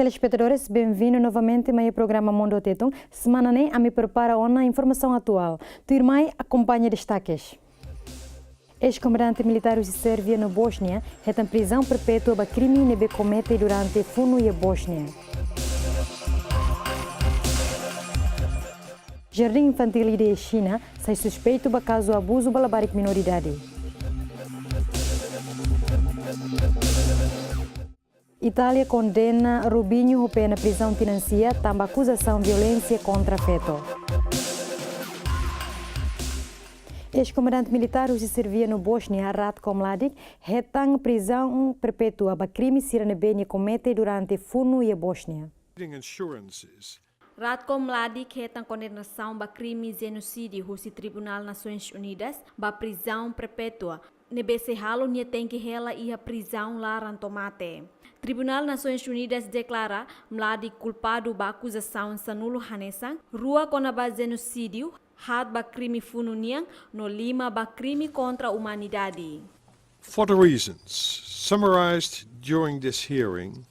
telespectadores, bem-vindos novamente ao meu programa Mundo Tetum. Semana né, a me prepara uma informação atual. Tu irmã acompanha destaques. Ex-comandante militar de Sérvia na Bósnia tem prisão perpétua para crime que comete durante o funo e a Bósnia. Jardim Infantil de China sai suspeito do caso de abuso de minoridade. Itália condena Rubinho pena prisão financiera, também acusação de violência contra feto. Ex-comandante militar que servia no Bósnia, Ratko Mladic, retang prisão perpétua para crime que comete durante o funo e a Bósnia. Ratko Mladic retang condenação para crime genocídio no Tribunal Nações Unidas para prisão perpétua. Nebese halo nia tem que ela e a prisão lá rantomate. Tribunal Nações Unidas declara Mladic culpado da acusação sanulo hanesan, rua com a genocídio, had ba crime fununiang, no lima ba crime contra a humanidade. For the reasons summarized during this hearing,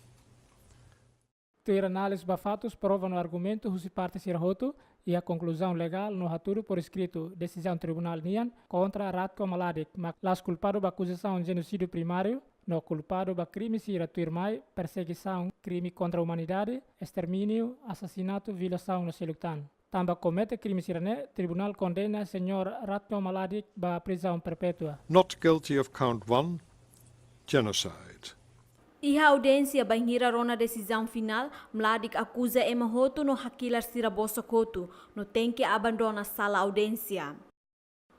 ter análise ba fatos prova no argumento husi parte sirahoto e a conclusão legal no haturo por escrito decisão tribunal nian contra Ratko Mladic, mas culpado da acusação genocídio primário, no culpado da crime sira tuirmai, perseguição, crime contra a humanidade, extermínio, assassinato, violação no seluctan. Também comete crime sirane, tribunal condena senhor Ratko Mladic ba prisão perpétua. not guilty of count 1, genocide. E a audiência banhira rona decisão final, Mladic acusa emahoto no hakilar sira bosokoto, no tem que abandona sala audiência.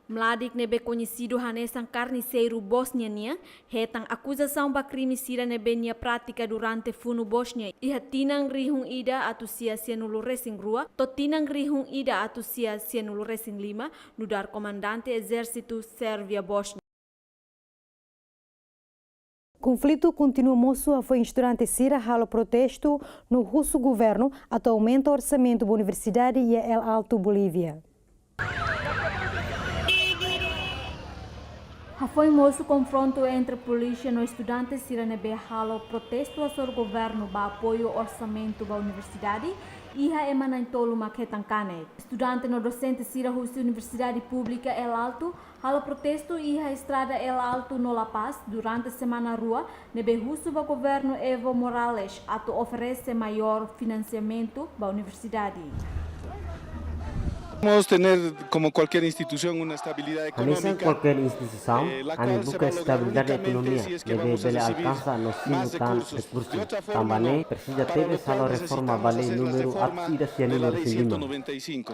Mladic nebe conhecido hanesan carniceiro bosniania, hetang acusação ba crime sira nebe nia prática durante funo Bosnia e hatinang rihung ida atusia sianulo resing rua, totinang rihung ida atusia sianulo resing lima, nudar comandante exército Sérvia Bosnia. Conflito continua moço foi durante Sira halo protesto no russo governo atualmente o orçamento da Universidade e El Alto Bolívia. Foi moço confronto entre polícia e estudantes siranebe halo protesto ao seu governo para apoio ao orçamento da universidade e a emanan tolo maketankane. Estudante no docente sira husi Universidade Pública El Alto halo protesto e a estrada El Alto no La Paz durante a semana rua nebe husu ba governo Evo Morales ato oferece maior financiamento da universidade. Podemos tener, como cualquier institución, una estabilidad económica. Cualquier institución busca estabilidad de economía, debe alcanzar los simultáneos recursos. También precisa tener la reforma vale número absida hacia número 195.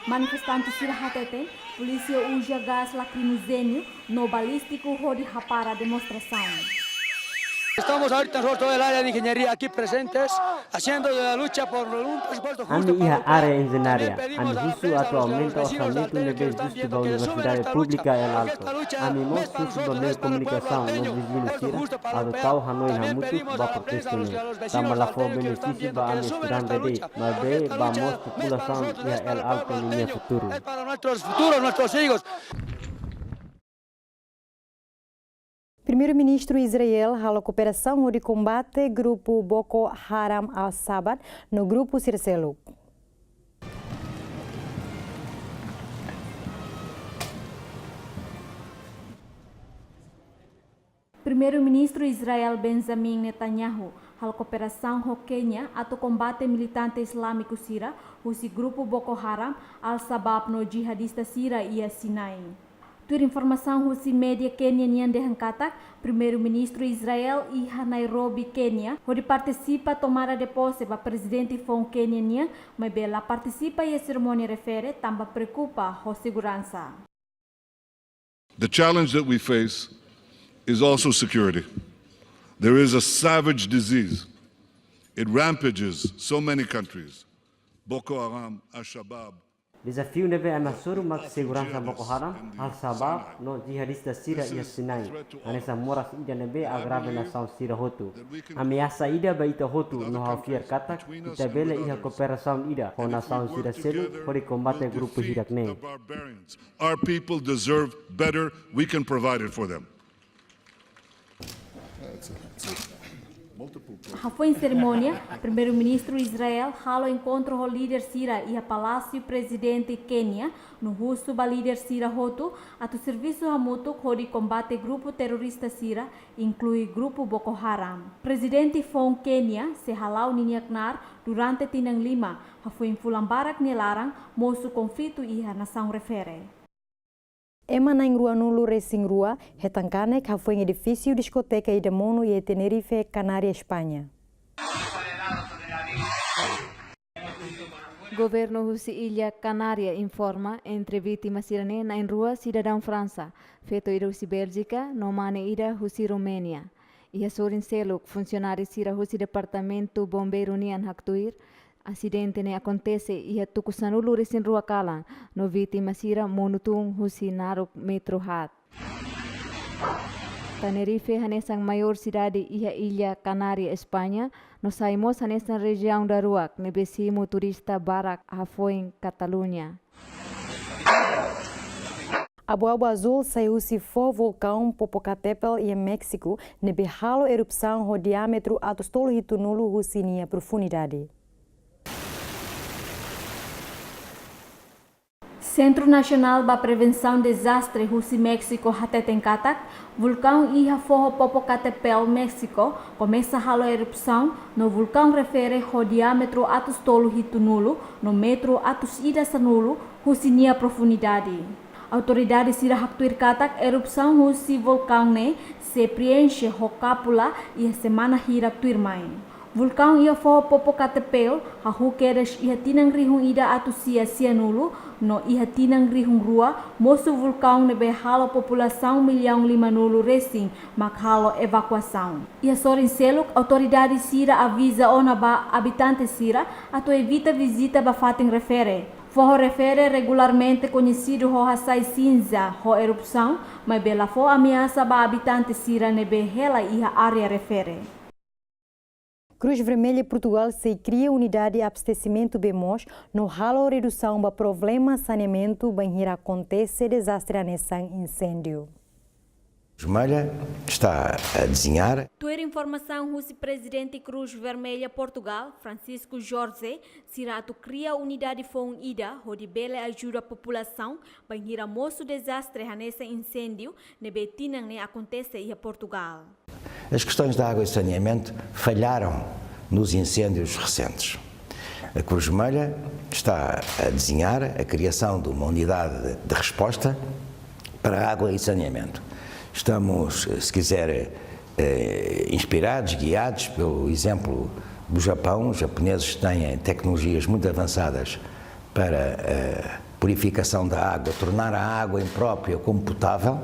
Manifestantes sirahatete, polícia usa gás lacrimogêneo no balístico hodi para a demonstração. Estamos ahorita nosotros todo el área de ingeniería aquí presentes, haciendo la lucha por un presupuesto justo para área ingeniería. Justo atualmente orçamento nível justo da Universidade Pública El Alto. Mostro sobre comunicação nos vizinhos Sira, adotar Hanoi Hamutu para protesto. Também lá for benefício para a estudante de, mas de vamos população e El Alto no futuro. Para nuestros futuros, nuestros hijos. Primeiro-ministro Israel halo cooperação de combate grupo Boko Haram al-Shabaab no grupo Circelo. Primeiro-ministro Israel Benjamin Netanyahu halo cooperação com Quênia ato combate militante islâmico Sira, o grupo Boko Haram al-Shabaab no jihadista Sira e a Sinai. Tur informação husi média Quênia nian de Hankatak, primeiro-ministro Israel e Nairobi, Quênia, onde participa tomada de posse para presidente fon Quênia nian, mas bela participa e a cerimônia refere, também preocupa a segurança. The challenge that we face is also security. There is a savage disease. It rampages so many countries. Boko Haram, Al-Shabaab. Desafio neve amasuru mak segurança Boko Haram, Al-Shabaab, no jihadista Sira e Sinai. Anessa moras ida neve agrave nação Sira Hotu. Ameaça ida baita Hotu no hafiar katak, itabela iha cooperação ida com nação Sira Selu para combate grupo Hirakne. Our people deserve better. We can provide it for them. Foi em cerimônia, primeiro-ministro Israel halo encontro com o líder Sira e a Palácio Presidente Quênia, no russo ba líder Sira Hotu, ato serviço hamuto de combate grupo terrorista Sira, inclui grupo Boko Haram. Presidente Fon Quênia se halau ninhaknar durante tinang lima, foi em fulambarak nilarang moço conflito e a nação refere. Ema na rua Nulu Racing Rua, retancane que foi em edifício discoteca e demono e Tenerife, Canária, Espanha. Governo Husi Ilha Canária informa entre vítimas sirene na rua cidadão França, feito ida Husi Bélgica, no mane ida Husi Romênia. E a sorin selo funcionário sira Husi Departamento Bombeiro Nian Haktuir, acidente ne acontece e a tukusanulu resin rua kalang, no vítima sira monutung Husi Naruk Metro Hat. Tenerife hanesang maior cidade e a Ilha Canária, Espanha, no saímos hanesang região da Ruak, nebesimo turista barak hafoin Catalunha. A Boaba Azul saiu-se for vulcão Popocatépetl e em México, nebe halo erupção ho diâmetro atostolo hitunulu husinia profundidade. Centro Nacional para Prevenção de Desastre Husi México Hatetenkatak, vulcão Iha Forro Popocatépetl, México, começa a erupção. No vulcão refere ao diâmetro atos tolo hitunulo, no metro atos ida sanulo, husinia profundidade. Autoridades sira haktuir katak erupção husi vulcão ne se preenche ho cápula e a semana hira tuir mai. Vulcão ia forro Popocatépetl, a hukeres ia tinang rihung ida atusia sianulu, no ia tinang rihung rua, moço vulcão nebe halo população 1.500.000 nulu resing, mak halo evacuação. Ia sorin seluk, autoridade sira avisa ona ba habitante sira, ato evita visita ba fating refere. Forro refere regularmente conhecido ho hasai cinza ho erupção, mas bela for ameaça ba habitante sira nebe hela ia área refere. Cruz Vermelha Portugal se cria unidade de abastecimento BEMOS no halo redução do problema saneamento banheira acontece desastre nesse incêndio. Vermelha está a desenhar. Ter informação o presidente Cruz Vermelha Portugal, Francisco Jorge, Sirato cria unidade fon ida, onde bela ajuda a população banheira moço desastre nesse incêndio, nebetinang ne acontece em Portugal. As questões da água e saneamento falharam nos incêndios recentes. A Cruz Vermelha está a desenhar a criação de uma unidade de resposta para água e saneamento. Estamos, se quiser, inspirados, guiados pelo exemplo do Japão. Os japoneses têm tecnologias muito avançadas para a purificação da água, tornar a água imprópria como potável.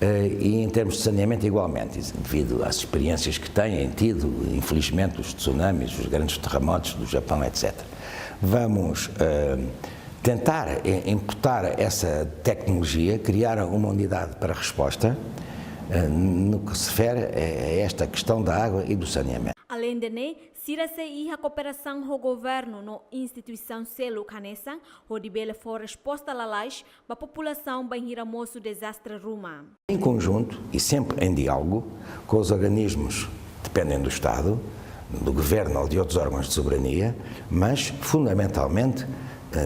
E em termos de saneamento igualmente, devido às experiências que têm tido, infelizmente, os tsunamis, os grandes terremotos do Japão, etc. Vamos tentar imputar essa tecnologia, criar uma unidade para resposta no que se refere a esta questão da água e do saneamento. Além de né, sira-se a cooperação do governo na instituição selo canesan, onde bela for resposta a lais para a população banheira moço desastre ruma. Em conjunto e sempre em diálogo com os organismos que dependem do Estado, do governo ou de outros órgãos de soberania, mas fundamentalmente,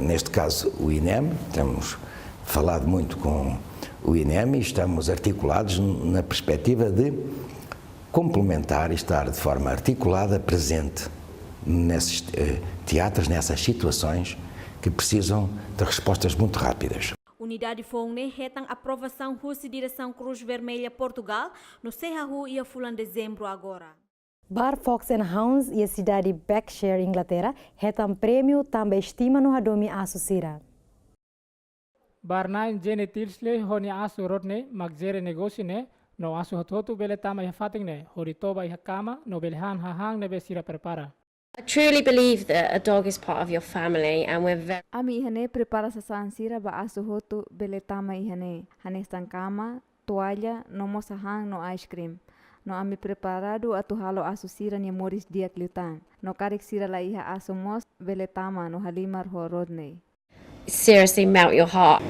neste caso o INEM, temos falado muito com o INEM e estamos articulados na perspectiva de complementar e estar de forma articulada presente nesses teatros, nessas situações que precisam de respostas muito rápidas. Unidade Fone retam aprovação Rússia Direção Cruz Vermelha Portugal no Serrahu e a Fulan Dezembru agora. Bar Fox and Hounds e a cidade Berkshire, Inglaterra, retam prêmio também estima no Hadomi Associra. Bar 9 Jenny Tilsley honi asu rodne magzere negócio ne no asu hotu bele tama ya fating ne horitoba ya kama no belhan hahang ne besira prepara. I truly believe that a dog is part of your family and we're very... Ami ihane prepara sa sansira ba asu hotu bele tama ihane. Hanestan kama, toalha, no mosahang no ice cream. No ami preparado atu halo asu sira ni moris dia kliutan. No karik sira la iha asu mos bele tama no halimar ho rodne. seriously melt your heart.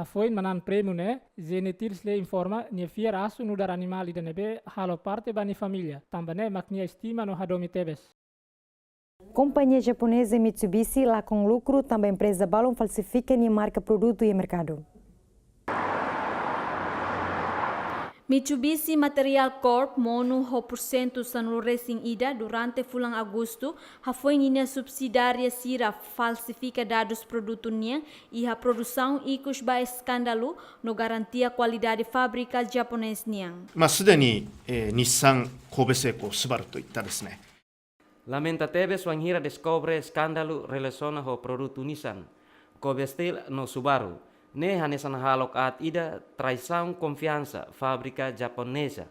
Foi manan prêmio né, genetirs le informa nia fiar asu no dar animal ida nebe halo parte bani família, também mak nia estima no hadomi tebes. Companhia japonesa Mitsubishi, lá com lucro, também empresa balão falsifica e marca produto e mercado. Mitsubishi Material Corp monu 100% sanul racing ida durante fulang Agosto foi nina subsidiária sira falsifica dados produtunya e a produção icus ba escândalo no garantia qualidade fábrica japonês niang. すでに、日産、神戸製鋼、スバルといったですね。 Lamenta tebes wanghira descobre escândalo relaciona ho produto Nissan, Kobe Steel no Subaru. Ne hanesan halok at ida traição confiança fábrica japonesa.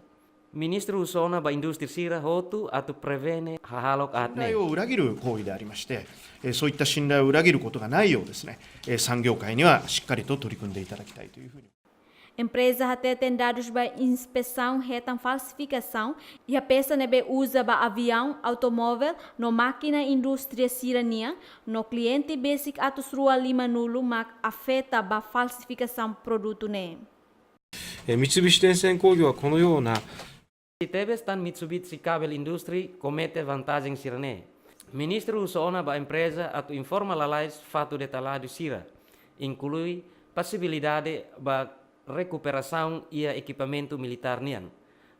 Ministro usona ba indústria sira hotu atu prevene halok at ne. 信頼を裏切る行為でありまして、そういった信頼を裏切ることがないようですね、産業界にはしっかりと取り組んでいただきたいというふうに。 Empresa até tem dados para inspeção, retam falsificação e a peça nebe usa para avião, automóvel, no máquina indústria sirania, no cliente basic atos rua lima nulo, mas afeta para falsificação produto ne. 三菱電線工業はこのような Tebes tan Mitsubishi Cable Industry comete vantagem sirane. Ministro usona ba empresa atu informa lalais fato detalhado sira, inclui possibilidade ba recuperação e equipamento militar nian.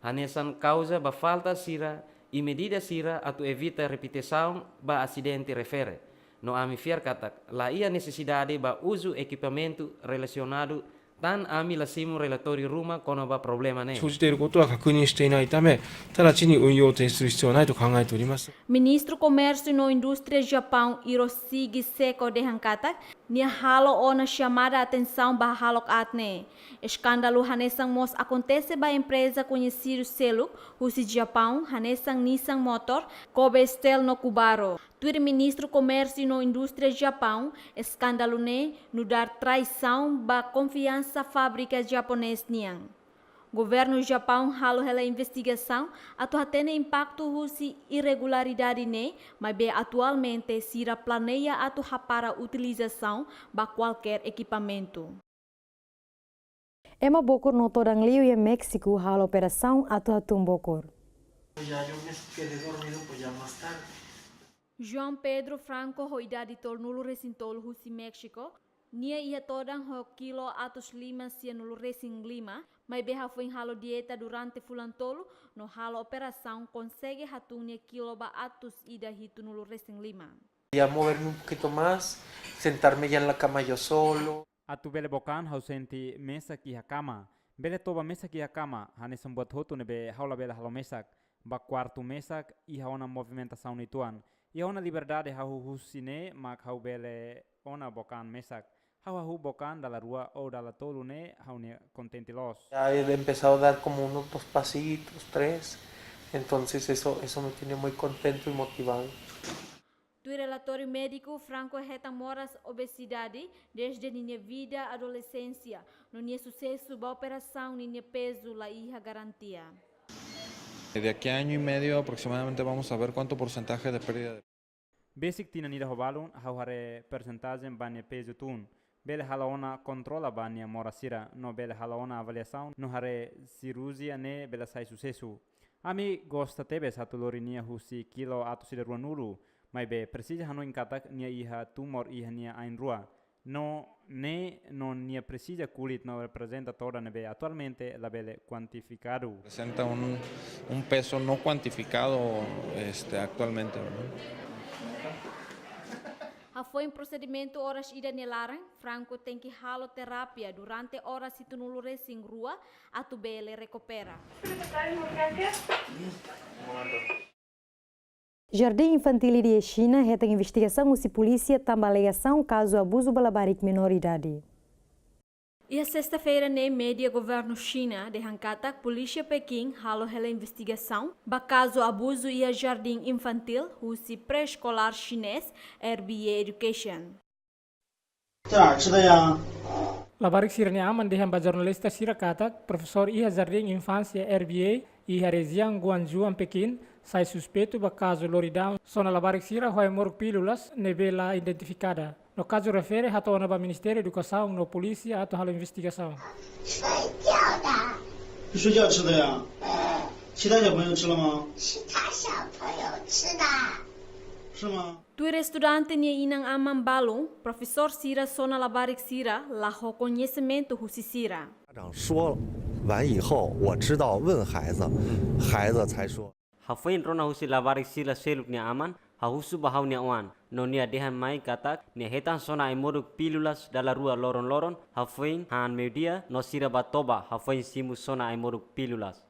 Hanesan causa ba falta sira e medida sira atu evita repetição ba acidente refere. No ami fiar katak, la ia necessidade ba uso equipamento relacionado tan ami lasimu relatório ruma kono ba problema ne. 生じていることは確認していないため、直ちに運用を停止する必要はないと考えております。 Ministro Comércio no Indústria Japão Hiroshige Seko de Hankatak, nia halo ona chamada atenção ba halok atne. Escândalo hanesang mos acontece ba empresa conhecido Seluk, Husi Japão, hanesang Nissan Motor, Kobe Steel no Kubaro. Tuir Ministro Comércio no Indústria Japão, escândalo ne no dar traição ba confiança fábrica japonês niang. Governo Japão halo hela investigação atu hatene impacto husi irregularidade ne, mas be atualmente sira planeia atu para utilização ba qualquer equipamento. Ema Bokor no Todang Liu e México halo operação atu hatum Bokor. João Pedro Franco hoidade tornulo resintolo husi México. Nia ia todang ho kilo atus lima sianulu racing lima, mas beha foi halo dieta durante fulantolo, no halo operação consegue hatunya kilo ba atus ida hitunulu racing lima. Ya moverme un poquito más, sentarme ya en la cama yo solo. Atu bele bokan hau senti mesa ki hakama, bele toba mesa ki hakama, hanesam buat hotu nebe haula bele halo mesak, ba quarto mesak e haona movimentação nituan. E haona liberdade hau husine mak hau bele ona bokan mesak. Hau bocan da la rua o da la tolune, haune contenti los. Ya he empezado a dar como unos 2 pasitos, 3. Entonces eso me tiene muy contento y motivado. Tu relatório médico Franco reta moras obesidade desde minha vida adolescência. No minha sucesso ba operação minha peso la hija garantia. De aquí a año y medio aproximadamente vamos a ver cuánto porcentaje de pérdida de Basic tina nida hobalun, hau hare percentagem bane peso tun. Bele halaona controla bania morasira, no bele halaona avaliação, no hare cirurgia ne bele sai sucesso. Ami gosta tebes hatu lorinia husi kilo atu siderua nulu, mas be precisa hanu inkatak nia iha tumor iha nia ainrua. No nia precisa kulit no representa toda nebe actualmente la bele cuantificado. Presenta un peso no cuantificado actualmente, ¿no? Foi em procedimento horas ida nelarang, Franco tem que halo terapia durante horas situnulu racing rua, atu bele recupera. Jardim Infantil de China reta investigação se polícia também alegação caso abuso balabarik minoridade. E a sexta-feira, ne média governo China de Hankatak, polícia Pequim halo hela investigação ba caso abuso e a jardim infantil, husi pré-escolar chinês, RBA Education. Labarik sirani aman dehan ba jornalista sira katak, professor iha jardim infância RBA iha região Guangzhou Pequim, sai suspeito ba caso loridão, sona labarik sira hoy moruk pílulas nebela identificada. No caso refere a tona ba Ministério da Educação, no polícia, atau hal investigação. 睡觉吃的呀？其他小朋友吃了吗？其他小朋友吃的。是吗？ Tuir estudante niya inang amang balong, professor Sira sona labarik Sira, laho conhecimento husi Sira. 家长说完以后，我知道问孩子，孩子才说。 Hafain rona husi labarik sila seluk ni aman, hahusu bahau ni awan. No nia dehan mai katak, nia hetan sona ay moduk pilulas dala rua loron-loron, hafain han media no sira batoba, hafain simu sona ay moduk pilulas.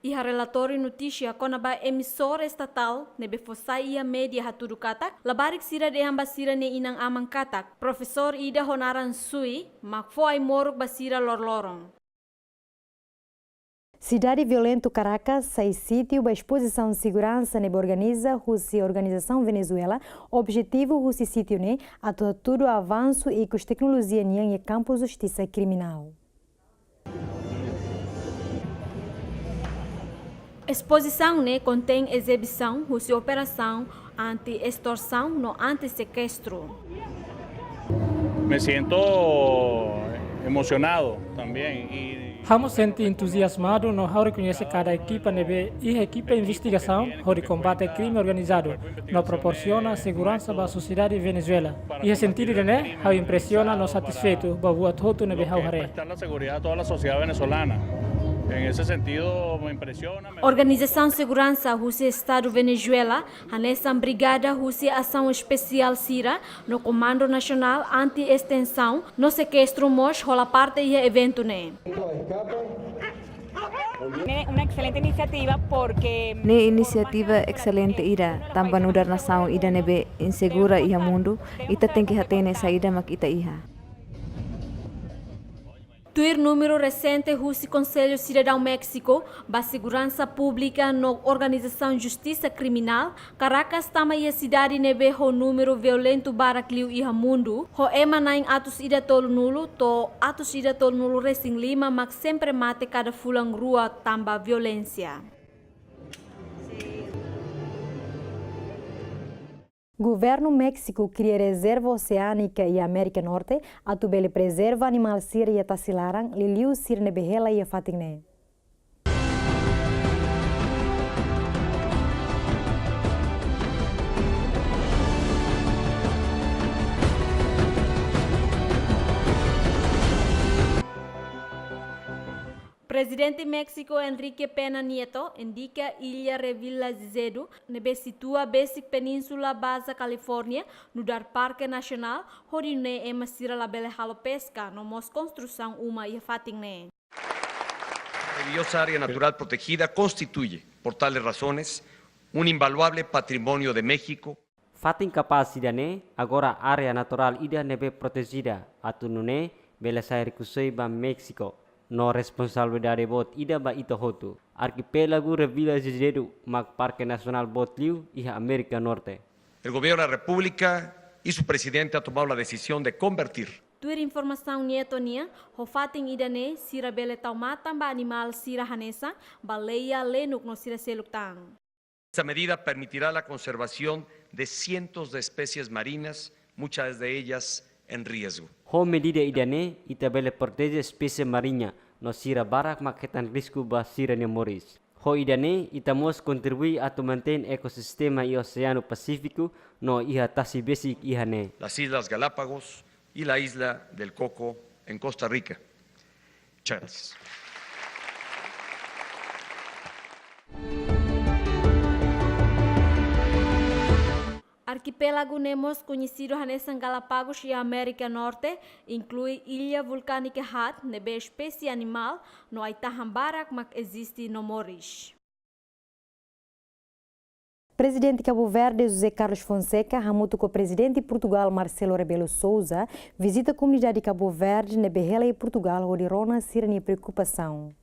Iha relatório notícia kona ba emissora estatal nebe fosai ia media haturu katak, labarik Sira dehan basira ne inang amang katak, professor Ida Honaran Sui, makfo ay moruk basira lor-lorong. Cidade Violento Caracas sai sítio ba exposição de segurança nebe organiza husi organização Venezuela, objetivo husi sítio ne atua tudo avanço e com tecnologia niang e campo justiça criminal. Exposição ne contém exibição husi operação anti-extorsão no anti-sequestro. Me siento emocionado también. Vamos sentir entusiasmado no ao reconhecer cada equipa nebe e equipa de investigação de combate ao crime organizado, no proporciona segurança para a sociedade venezuela. E a sentido de né, ao impressiona no satisfeito para o todo nebe ao hare. La seguridad de toda la sociedad venezolana. En ese sentido me impresiona. Organização Segurança Husi Estado Venezuela, nessa brigada Husi Ação Especial Sira, no Comando Nacional Anti-Extensão, no sequestro mos rola parte e evento ne. Una excelente iniciativa porque... Ne iniciativa excelente ira, também udar nação ida nebe insegura iha mundo, ita tem que hatene saída mak ita iha. Tuir número recente Husi Conselho Cidadão México, ba segurança pública no Organização Justiça Criminal, Caracas também a cidade nebe ho número violento baracliu iha mundo, ho emanain atos ida tolo nulo, to atos ida tolo nulo resing lima, mak sempre mate cada fulang rua tamba violência. Governo México cria reserva oceânica e América Norte, a tubele preserva animal sira e tasilaran, liliu sir nebehela e fatingne. Presidente México Enrique Pena Nieto indica Ilha Revilla Gizedo nebe situa Basic Península Baja Califórnia no dar Parque Nacional horine ema sira la bele halo pesca no mos construção uma e fatingne. La maravillosa área natural protegida constituye, por tales razones, un invaluable patrimonio de México. Fatin capacidade agora área natural ida nebe protegida atunune bela sair kusoi ba México. No responsabilidade bot ida ba ito hotu. Arquipélago Revilla Gizedo mag Parque Nacional Botliu y América Norte. El gobierno de la República y su presidente ha tomado la decisión de convertir. Tuir informação nieto nia, ho fating ida ne sira bele taumatan ba animal sira hanesa, baleia lenuk no sira seluktang. Esta medida permitirá la conservación de cientos de especies marinas, muchas de ellas en riesgo. Ho medida idane itabele protege espécie marinha no sira barak maketan risco ba sira ne moris. Ho idane itamos contribui a manter ecosistema e oceano Pacífico no iha tasi basic ihane. Las Islas Galápagos y la isla del Coco en Costa Rica. Muchas gracias. Arquipélago Nemos, conhecido nessa Galápagos e América Norte, inclui ilha vulcânica Hat, nebe espécie animal, no Aitahambarak, mas existe no Moris. Presidente Cabo Verde José Carlos Fonseca, junto com o presidente de Portugal Marcelo Rebelo Sousa, visita a comunidade de Cabo Verde, Nebehela e Portugal, onde rona sirene preocupação.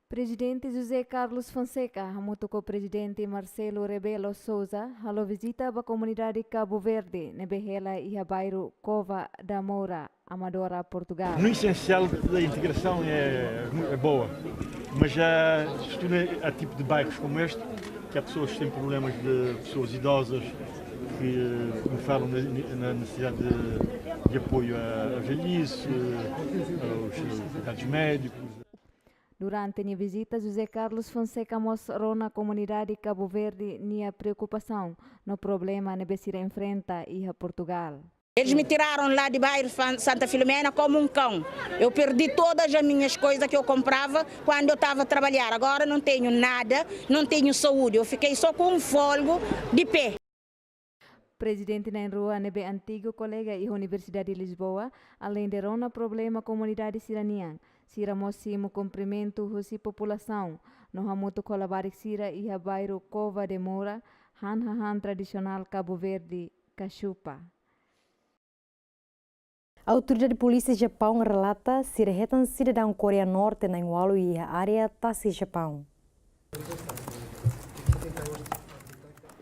Presidente José Carlos Fonseca, junto com o presidente Marcelo Rebelo Sousa, halo visita a comunidade Cabo Verde, Nebehela e a bairro Cova da Moura, Amadora, Portugal. No essencial da integração é boa, mas já estuda a tipo de bairros como este, que há pessoas que têm problemas de pessoas idosas, que me falam na necessidade de apoio à velhice, aos cuidados médicos. Durante a visita, José Carlos Fonseca mostrou na comunidade de Cabo Verde a preocupação no problema que se enfrenta em Portugal. Eles me tiraram lá de bairro Santa Filomena como um cão. Eu perdi todas as minhas coisas que eu comprava quando eu estava a trabalhar. Agora não tenho nada, não tenho saúde. Eu fiquei só com um fôlego de pé. Presidente na rua nebe antigo colega e Universidade de Lisboa, além de rona problema comunidade siranian, sira mossimo cumprimento husi população, no hamuto colabar sira e a bairro Cova de Moura, han tradicional Cabo Verde, Cachupa. A autoridade de polícia do Japão relata que retan cidadão Coreia Norte na Ingualo e a área Tassi Japão.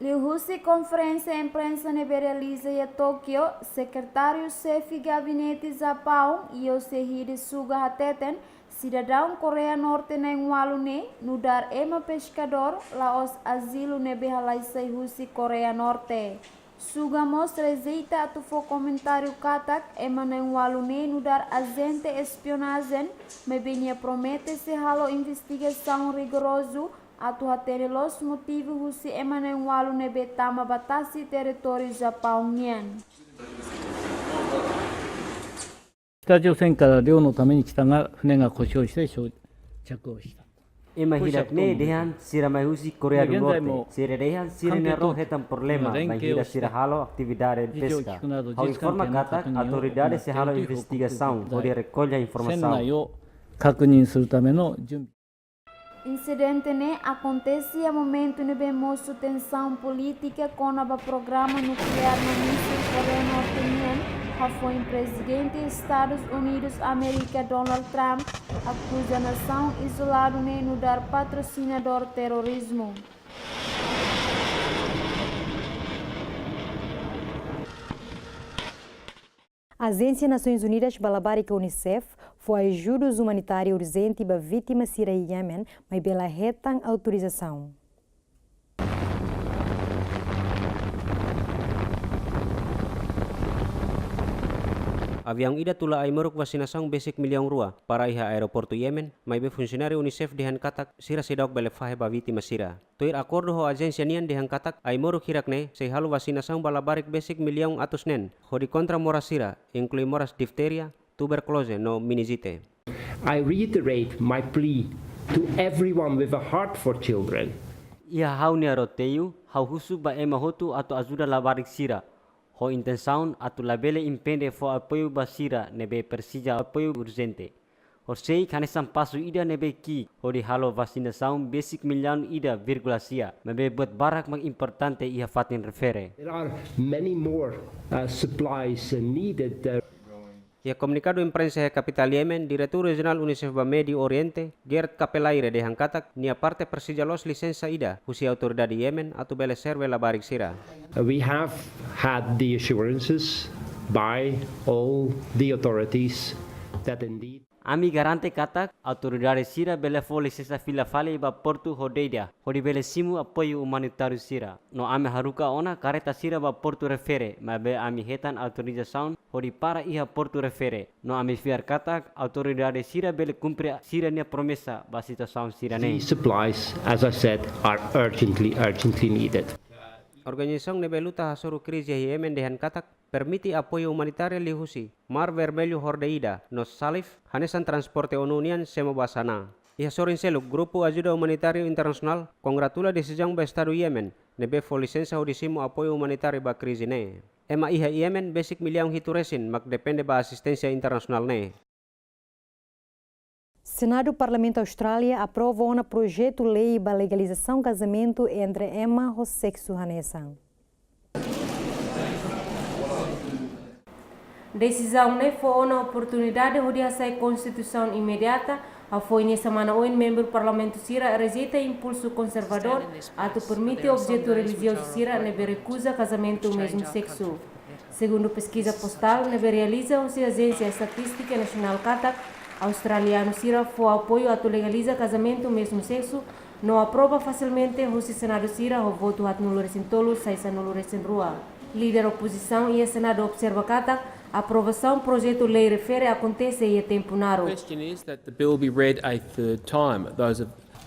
Liu-se conferência imprensa nebe realiza em Tóquio, secretário-chefe gabinete Japão e o Sehide Suga Tetum, cidadão Coreia Norte na Ingualo no dar ema pescador laos asilo nebe halaisai husi Coreia Norte. Suga mostra rezeita atufo comentário katak ema na Ingualo no dar agente espionagem, mebenia promete se halo investigação rigoroso atu hatere los motivos husi emane walu nebe tama batasi território Japão-nian. 北朝鮮から漁のために来たが船が故障して着をした。 Imahirap ne dehan sira mai husi Korea do Norte. Sira dehan sira ne ro hetan problema mahira sira halo atividade de pesca. Ao informa katak autoridade se halo investigação onde recolhe a informação. 確認するための準備。 Incidente acontece a momento que vemos tensão política com o programa nuclear no míssil coreano-norte-coreano. Foi o presidente dos Estados Unidos da América, Donald Trump, acusa a nação isolada no dar patrocinador terrorismo. A Agência Nações Unidas Balabarica Unicef foi ajuda humanitária urgente para vítimas síria e Iêmen, mas pela retan autorização. Avião ida tula ay morok vacinação basic milhão rua para iha aeroporto Yemen, mas be funcionário Unicef dehan katak sira sidok bele fahe ba vítima sira. Toir acordo ho agência nian dehan katak ay morok hirakne se halu vacinação balabarik basic milhão atus nen. Hodi kontra moras sira, inclui moras difteria, tuberculose no meningitis. I reiterate my plea to everyone with a heart for children. Ia hau ni aroteyu, hau husu ba ema hotu atau ajuda labarik sira. Ho intenção atau labele impende fo apoio basira nebe persija apoio urgente. Ho sei kanesan pasu ida nebe ki ho di halo vacinação basic milhão ida virgula sia. Mebe buat barak mag importante ia fatin refere. There are many more supplies needed. Ia comunicado imprensa capital Yemen, diretor regional Unicef ba Medio Oriente, Gerd Kapelaire de Hankatak, nia parte persija los licença ida, husi autoridade Yemen atau bele serve labarik sira. We have had the assurances by all the authorities that indeed Ami garante katak autoridade sira bele fo licença fila fale ba portu hodeida, hodi bele simu apoio humanitário sira. No ame haruka ona kareta sira ba portu refere, ma be ami hetan autorização hodi para iha portu refere. No ame fiar katak autoridade sira bele cumpre sira nia promessa ba situação sira ne. These supplies, as I said, are urgently needed. Organização Nebeluta Hasuru Crise Yemen dehan katak permite apoio humanitário lihusi. Mar Vermelho Hordeida, nos Salif, Hanesan Transporte Onunian Semo Basana. E Hasorin Seluk, Grupo Ajuda Humanitário Internacional, congratula decisão do Estado Yemen, nebe fo licença hodisimo apoio humanitário ba crise ne. Ema iha Yemen basic milhão hituresin, mak depende ba assistência internacional ne. Senado Parlamento Austrália aprova um projeto lei para legalização casamento entre ema e sexo hanesan. Decisão ne foi uma oportunidade de fazer constituição imediata. Foi nessa semana o membro do Parlamento Sira rejeita impulso conservador a permite o objeto religioso Sira nebe recusa casamento do mesmo sexo. Segundo pesquisa postal, nebe realiza a Agência Estatística Nacional Katak, australiano Sira foi apoio a legaliza casamento do mesmo sexo, não aprova facilmente o Senado Sira o voto at nulo recém tolo, saisa nulo recém rua. Líder oposição e a Senado observa que a aprovação do projeto de lei refere acontece em tempo naro. The question is that the bill be read a third time.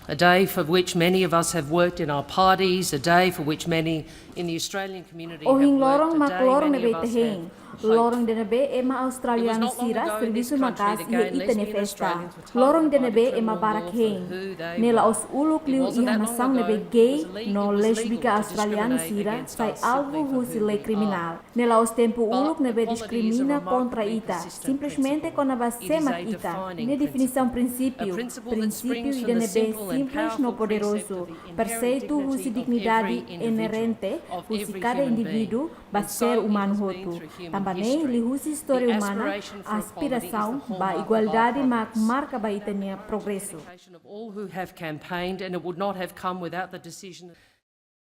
A day for which many of us have worked in our parties, a day for which many in the Australian community have Ohing worked, lorong a mak day lorong many nebe of us teheng. have hoped. Lorong de nebe ema Australiano sira serviço makas ia itene festa. Lorong de nebe ema barak heng. Nela os uluk liu ia nação nebe gay no lesbica australiano sira sai alvo husi lei criminal. Nela os tempo uluk nebe discrimina contra ita. Simplesmente con a semak ita. Ne definição princípio. Princípio ida nebe simples no poderoso. Perceito husi dignidade inerente husi cada indivíduo ba ser humano hotu. Também li husi história humana, aspiração ba igualdade marca ba itania progresso.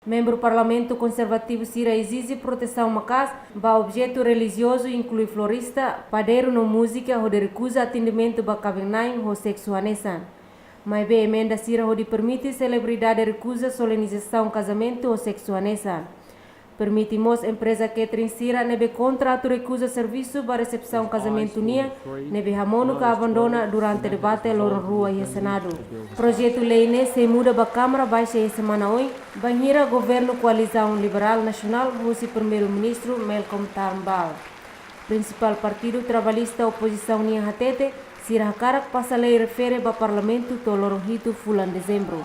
Membro do Parlamento Conservativo Sira exige proteção macas, ba objeto religioso inclui florista, padeiro no música, onde recusa atendimento ba cabenain ou sexuanesan. Mas bem emenda Sira onde permite celebridade recusa solenização casamento ou sexuanesan. Permitimos empresa catering Sira nebe contrato recusa serviço para recepção casamento nia, nebe hamono que abandona durante debate loron rua e Senado. Projeto lei ne se muda ba Câmara baixa e semana hoje, banhira governo coalizão liberal nacional, russo primeiro-ministro Malcolm Turnbull. Principal partido trabalhista oposição nia hatete, Sira hakarak passa lei refere ba parlamento to loron hito fulan Dezembru.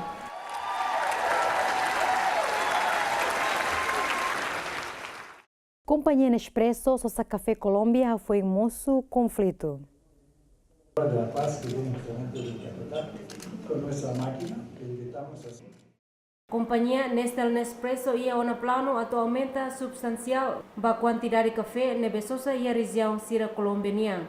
Companhia Nespresso, Sosa Café Colômbia, foi moço conflito. Companhia Nespresso ia on plano atualmente substancial ba quantidade de café nebe Sosa e a região Sira colombiana.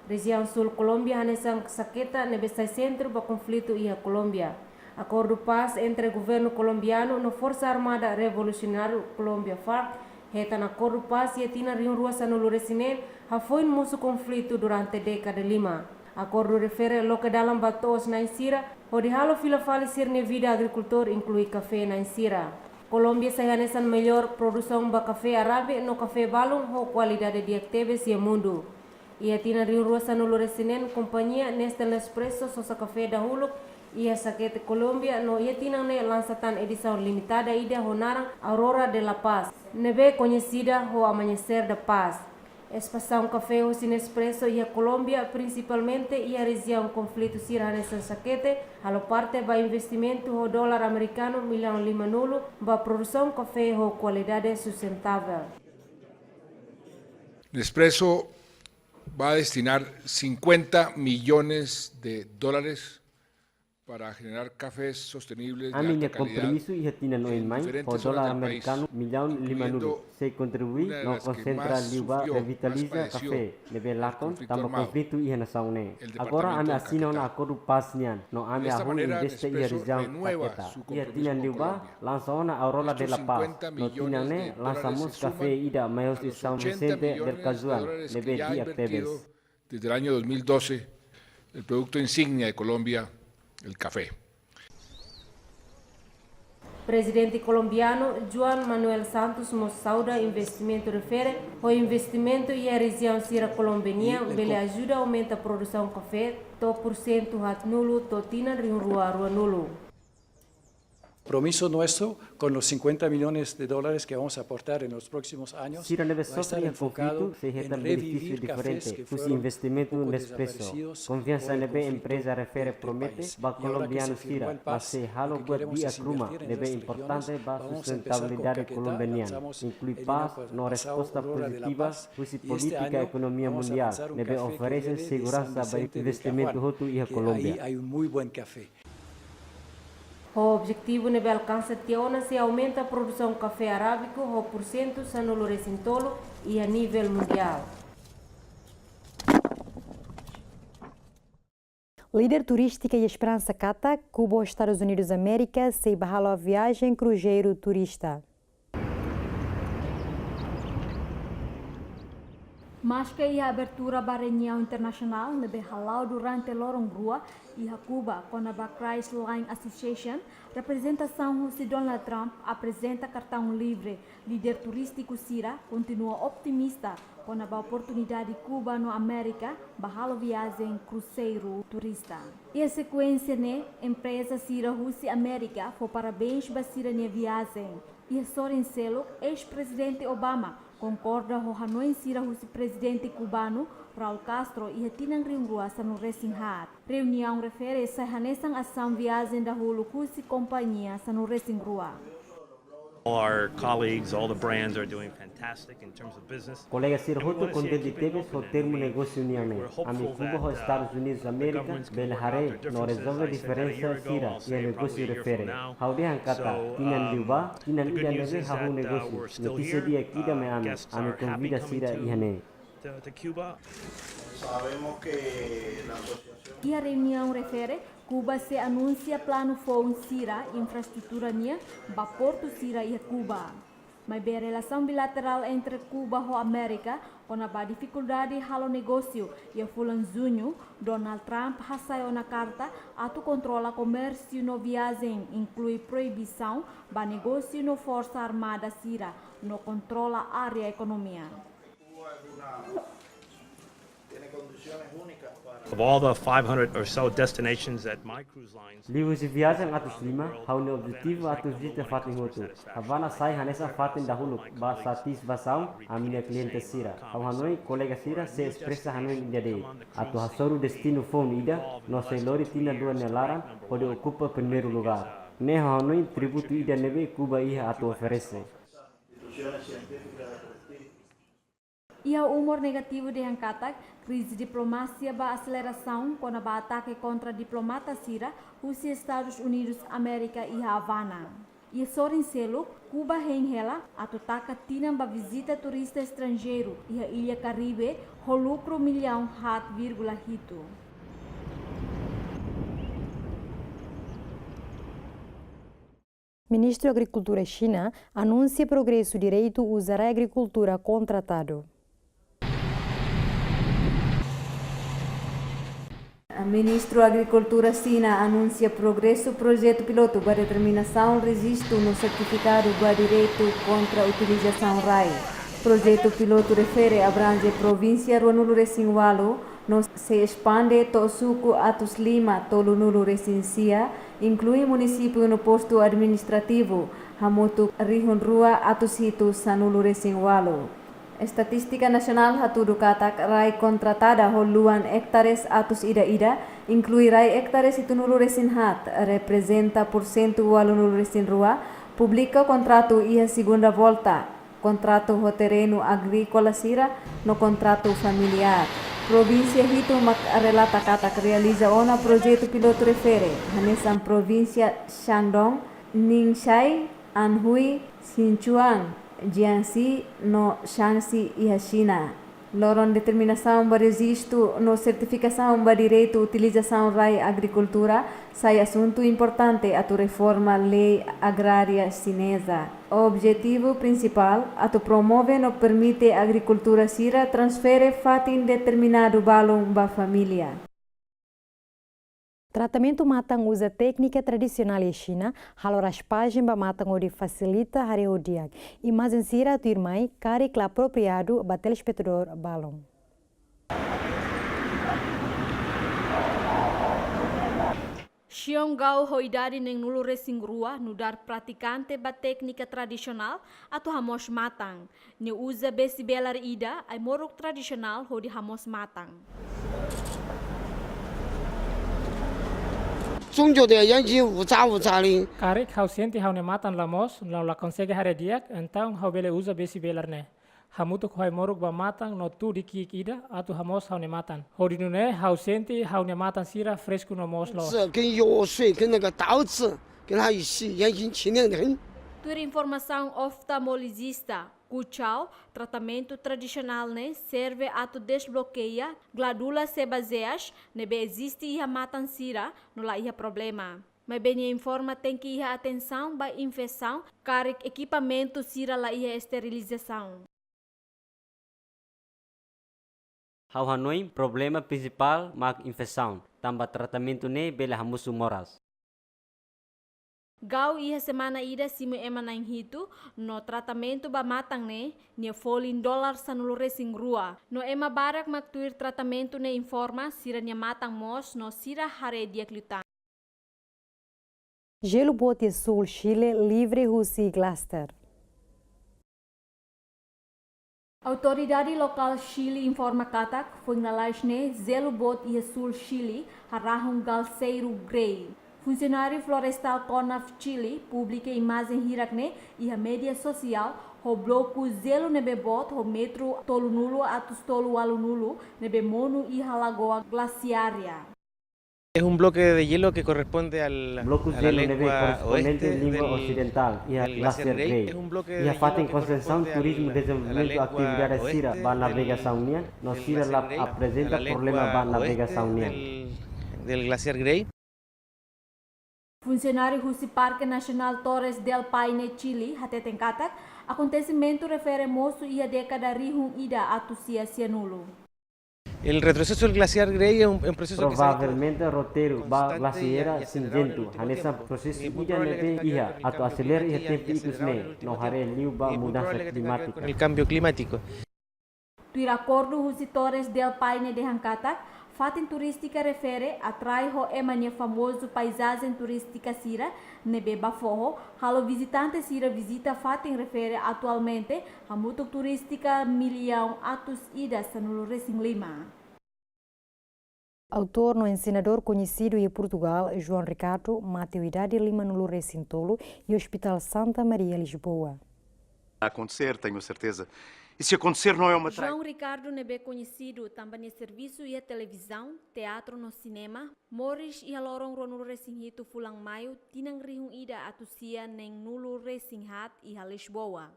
Região Sul Colômbia hanesan saqueta nebe sai centro ba conflito e a Colômbia. Acordo paz entre governo colombiano no Força Armada Revolucionária Colômbia FARC Heta na acordo paz e tina riun rua sanulu resinen ha foi musu conflito durante década 5. Acordo refere loke dalam batos na insira, onde halo fila fale sirne vida agricultor inclui café na insira. Colômbia sai hanesan melhor produção ba café árabe no café balon ho qualidade de actives e mundo. E tina riun rua sanulu resinen companhia Nespresso Sosa Café da Huluk e a saquete Colômbia no tina ne lançatan edição limitada ida honara Aurora de la Paz. Nebe conhecida o Amanhecer da Paz. Expansão café o Nespresso e a Colômbia, principalmente e a região conflito sira nessa saquete, a parte vai investimento o dólar americano milhão lima nulo, ba produção café o qualidade sustentável. Nespresso va a destinar 50 millones de dólares para generar cafés sostenibles de alta calidad compromiso e retina no en mai diferentes o dólar zonas del americano milhão lima nulo se contribui no concentra liuba revitaliza café nebe lakon tamba conflito e nação ne agora ame assina na acordo paz nian no ame a hun investe e região paqueta e retina liuba lança una Aurora de la Paz no tina ne lançamos café ida maior de São Vicente del Casual nebe di actives. Desde el año 2012 el producto insignia de Colombia, el café. Presidente colombiano Juan Manuel Santos sauda investimento refere ao investimento e a região Sira colombiana ele ajuda a aumentar a produção de café to % hat nulo to tina riun rua nulo. Compromiso nuestro con los 50 millones de dólares que vamos a aportar en los próximos años Sira nebe va a estar enfocado en revivir cafés que fueron investimento poco Nespresso. desaparecidos Confiança por el nebe conflicto empresa refere promete ba colombiano Sira, mas se halo buat dia kruma nebe importante ba sustentabilidade colombiana, inclui paz no resposta positiva, fusi política economia mundial, nebe oferece segurança ba investimento hotu e a Colômbia. Ahí hay un muy buen café. O objetivo nebe alcança tiona se aumenta a produção de café arábico o % sanolo recintolo e a nível mundial. Líder turística e Esperança Cata, Cuba, Estados Unidos da América, se barralo a viagem cruzeiro turista. Mas que a abertura para a reunião internacional nebe halau durante lorong rua e a Cuba com a Chrysler Line Association, representação de Donald Trump apresenta cartão livre. Líder turístico Sira continua optimista com a oportunidade de Cuba no América para viagem cruzeiro turista. E a sequência né, empresa Sira Rússia América foi parabéns para Sira na viagem. E a Soren Seluk, ex-presidente Obama, concorda com Hanoi Sira Rússia presidente cubano Raul Castro e a Tinang Ringrua no Racing-Hat. Reunião refere-se a Hanesang ação viagem da Hulukusi companhia no Racing-Rua. Our colleagues, all the brands are doing fantastic in terms of business. Colega Sir Hoto contente teve o termo negócio união. A mi Cuba os Estados Unidos da América, Belhare, não resolve a diferença Sira e a negócio refere. Haudihan kata, tinan liuba, tinan ida neve hahu negócio. Notícia dia aqui da me ame, a me convida Sira e hane. Sabemos que la E a reunião refere Cuba se anuncia plano for Sira infraestrutura nia ba Porto Sira e Cuba. Mas a relação bilateral entre Cuba e a América com a dificuldade halo negócio e a fulan junho, Donald Trump hasaiu na carta atu controla comércio no viagem, inclui proibição ba negócio no força armada Sira, no controla área economia. Of all the 500 or so destinations that my cruise lines Livros de viagem atos lima, hau no objetivo atos visita fatin hotu. Havana sai hanesa fatin dahulu ba satisfação a minha cliente Sira. Hau Hanoi colega Sira se expressa Hanoi india de. Atu hasoru destino phone ida, no sei lori tina dua nelaran, pode ocupa primeiro lugar. Ne Hanoi tributo ida nebe Cuba ia atu oferece. E o humor negativo de Hankatak, crise diplomácia ba aceleração com a ataque contra diplomata Sira, Rússia, Estados Unidos, América e Havana. E Soren Seluk, Cuba renhela, atotaka tinam ba visita turista estrangeiro e a Ilha Caribe, ho lucro milhão hat vírgula hito. Ministro da Agricultura China anuncia progresso direito usar a agricultura contratado. A Ministro da Agricultura China anuncia progresso projeto piloto para determinação registro no certificado para direito contra a utilização RAI. Projeto piloto refere abrange província Ruanulo Resinwalo, não se expande Tosuco Atos Lima, Tolunulo Resinsia, inclui município no posto administrativo, Hamutu Rihunrua Atos Hito Sanulo Resinwalo. Estatística Nacional Hatudu Katak Rai contratada holuan hectares atus ida-ida, inclui rai hectares itunulu resinhat, representa porcento walunulu resinrua, publica contrato ia segunda volta, contrato ho terreno agrícola Sira no contrato familiar. Província Hito mak relata katak realiza ona projeto piloto refere, hanesan província Shandong, Ningxai, Anhui, Sichuan, Jiangxi no Shanxi e a China. Loron determinação para registro no certificação para direito utilização RAI agricultura sai assunto importante a tu reforma lei agrária chinesa. O objetivo principal a tu promove no permite agricultura Sira transfere fatin determinado balão ba família. Tratamento matang usa técnica tradicional em China, halo raspagem ba matang ori facilita hareu diag. Imagem Sira tu irmãe, carik la apropriado ba telespectador balão. Xiongao hoidade neng nulu resingrua nudar praticante ba técnica tradicional atau hamos matang. Ne usa besi belar ida ai morok tradisional ho di hamos matang. Karik hau senti hau ne matan lamos, lau la consegue harediak, então hau bele usa besi belar ne. Hamutuk hau moruk ba matang no tu di kik ida, atu hamos hau ne matan. Hau di nune hau senti hau ne matan Sira fresco no mos lo. Tur informação oftalmologista, Kuchao, tratamento tradicional ne serve ato desbloqueia gládulas sebáceas, nebe existe ia matan Sira, no la ia problema. Mas bem informa tem que ir atenção ba infecção, carik equipamento Sira la ia esterilização. Hau Hanoi, problema principal mag infecção, tambah tratamento ne bela hamusu moras. Gau iha semana ida simu ema na hitu, no tratamento ba matang ne, nia $40 sa nuluresing rua. No ema barak magtuir tratamento ne informa, sira nia matang mos, no sira hare dia klutan. Gelo bote sul Chile livre Rusi Glaster. Autoridade local Chile informa katak, foi na laisne, zelo bot iha sul Chile, harahung galseiro grey. Funcionário florestal CONAF Chile publica imagem hirakne e mídia social o bloco zelo nebe bot o metro tolu nulo atus tolu walu nulo nebe monu e lagoa glaciaria. Es un bloque de hielo que corresponde a la lengua oeste língua ocidental e a glaciar grey. E a fata em concentração turismo desenvolvimento atividade sira ba navegação nia, no sira la apresenta problema ba navegação nia. Del glaciar grey. Funcionário do Parque Nacional Torres del Paine, Chile, hateten katak, acontecimento refere moço e a década rihun ida atusia cianulo. El retroceso del glaciar grey es un proceso provavelmente roteiro ba glaciera singento, hanesa processo ida nebe iha atu acelera iha tempo ikusne, no hare liu ba mudança climática. Con el cambio climático. Tu acordo do Torres del Paine de Hankatak, fatin turística refere atrai ho emania famoso paisagem turística sira nebe baforro, halo visitante sira visita fatin refere atualmente a mutu turística milhão atus ida sanulu Racing Lima. Autor no ensinador conhecido em Portugal, João Ricardo, Mateuidade Lima no Racing Tolo e Hospital Santa Maria, Lisboa. A acontecer, tenho certeza. E se acontecer não é uma João Ricardo nebe conhecido também em serviço e a televisão, teatro no cinema, Morris e a lorong ronul Racing Hito fulang maio tinang rihung ida atusia neng nulu Racing Hat e a Lisboa.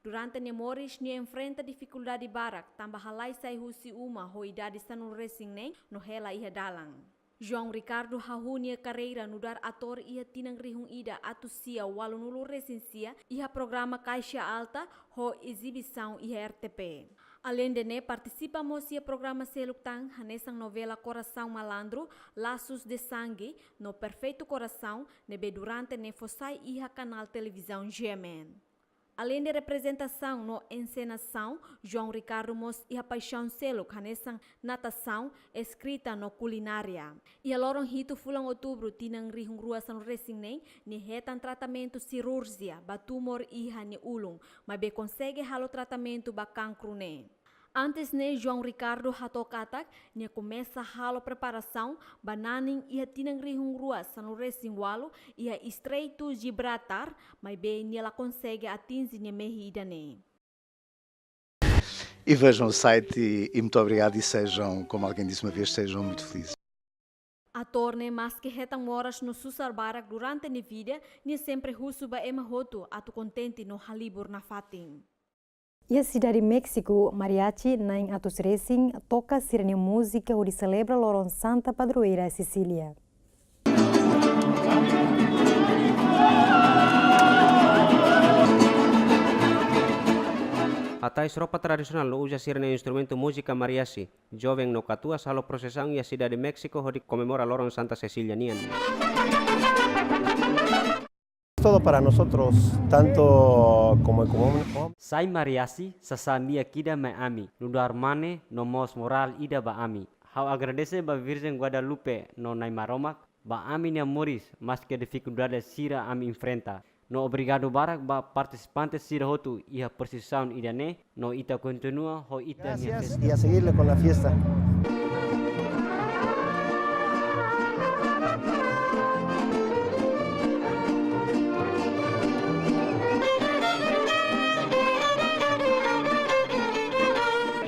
Durante ne Morris ne enfrenta dificuldade barak, tambah halai sai husi uma ho idade sanul Racing neng no hela iha dalang. João Ricardo hahunia carreira no dar ator ia tinang rihung ida atusia walunulu recensia iha programa Caixa Alta ho exibição iha RTP. Além de ne participa mocia programa Seluktan hanesang novela Coração Malandro, Laços de Sangue, no Perfeito Coração, nebe durante ne fossai iha canal televisão GMN. Além de representação no encenação, João Ricardo mos e a paixão selo caneção natação, escrita no culinária. E a loron hito fulang outubro tinang rihung ruasan resinem, ni hetan tratamento cirurgia, ba tumor iha ni ulung, mas be consegue halo tratamento ba cancro ne. Antes ne João Ricardo hatokatak, nia começa halo preparação, bananing ia tinang rihung ruas sanu racing walo, ia estreito Gibraltar, mas bem nia la consegue atingir nia mehida ne. E vejam o site e muito obrigado e sejam, como alguém disse uma vez, sejam muito felizes. A torne mas que hetan moras no susar barak durante ni vida, nia sempre husu ba ema hoto atu contente no halibur na fatin. E a cidade de México, mariachi, na Atos Racing, toca sirene música onde celebra Loron Santa Padroeira, Sicília. Atais roupa tradicional no usa sirene instrumento música mariachi. Jovem no catua salo processão e a cidade de México onde comemora Loron Santa Cecilia Nian. Todo para nosotros, tanto como Sai mariasi sasamia kida me ami, nudar mane no mos moral ida ba ami. Hau agradece ba Virgen Guadalupe no naimaromak, ba ami ne moris, mas que dificuldade sira ami enfrenta. No obrigado barak ba participantes sira hotu iha procissão ida ne, no ita continua ho ita. Gracias y a seguirle con la fiesta.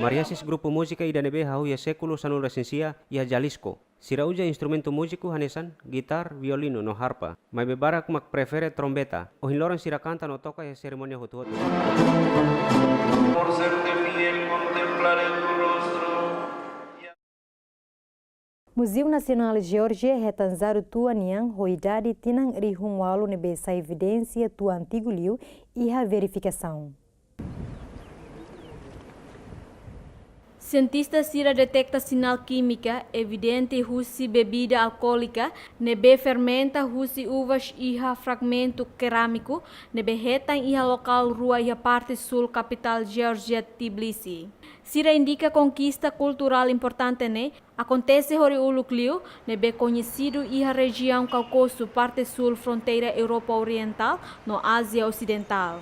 Mariasis grupo música ida nebe hau ya século sanul resensia ia Jalisco. Sira uja instrumento músico hanesan, gitar, violino no harpa. Mai bebarak mak prefere trombeta. O hinloran sira canta no toca ya ceremonia hotu-hotu. Por serte fiel contemplaré tu rostro. Museu Nacional Georgia retanzaru tua niang hoidade tinang rihung walu nebe sa evidência tua antigo liu e a verificação. Cientistas sira detecta sinal química evidente husi bebida alcoólica, nebe fermenta husi uvas iha fragmento cerâmico, nebe retan iha local rua iha parte sul capital Geórgia Tbilisi. Sira indica conquista cultural importante né? Acontece hori ulucliu, nebe conhecido iha região Cáucaso, parte sul fronteira Europa Oriental, no Ásia Ocidental.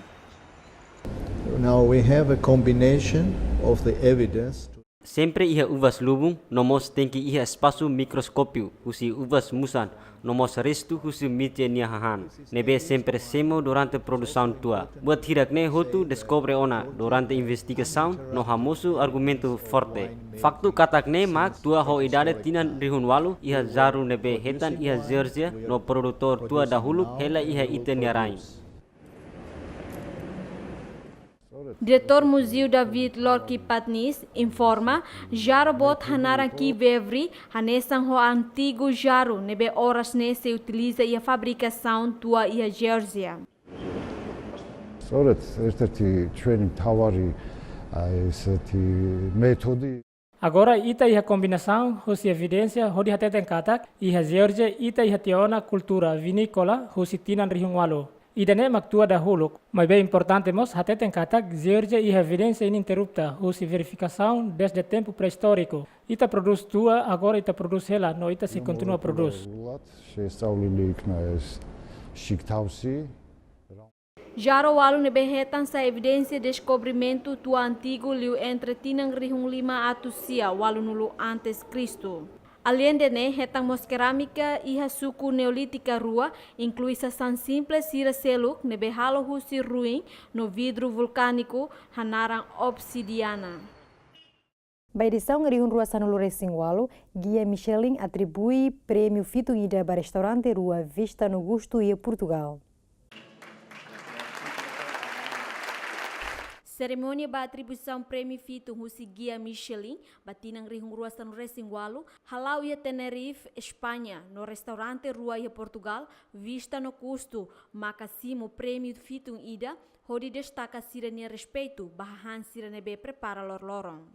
Now we have a combination of the evidence. Sempre iha uvas lubung, nomos tem que iha espaço microscópio, husi uvas musan, nomos restu husi mitia niahahan. Nebe sempre semo durante produção tua. Buat hirak ne hotu descobre ona durante investigação no hamosu argumento forte. Faktu katak ne mak tua ho idade tinan rihun walu iha zaru nebe hetan iha Geórgia no produtor tua dahulu hela iha ite niarain. Diretor Museu David Lorki Patnis informa jaro bot hanaran ki vevri hanesan ho antigo jaro nebe horas ne se utiliza a fabricação tua e a Geórgia. Agora ita iha combinação husi evidência hodi hateten katak iha Geórgia ita iha tiona cultura vinícola husi tinan rihung walu. Idane maktua dahulu, mas bem importante mos hateten katak Geórgia iha evidência ininterrupta husi verificação desde tempo pré-histórico. Ita produz tua, agora ita produz ela, no ita se continua produz. Jaro walu nebe hetan sa evidência descobrimento tua antigo liu entre tinang rihung 5 atusia walu nulu antes Cristo. Além de ne, hetan mos cerâmica iha suku neolítica rua, inclui sasan simples sira seluk nebe halo husi ruim no vidro vulcânico hanaran obsidiana. Ba edição Rihun Rua Sanulu Racing Walu, Guia Michelin atribui prêmio Fito Ida para restaurante Rua Vista no Gusto e Portugal. Cerimônia ba atribuição prêmio Fito husi Guia Michelin, batinang Rihun Rua Sanulu Racing Walu, halau ia Tenerife, Espanha, no restaurante Rua ia Portugal, Vista no Custo, macasimo prêmio Fito Ida, hodi destaca sirania respeito, bahan siranebe prepara lorloron.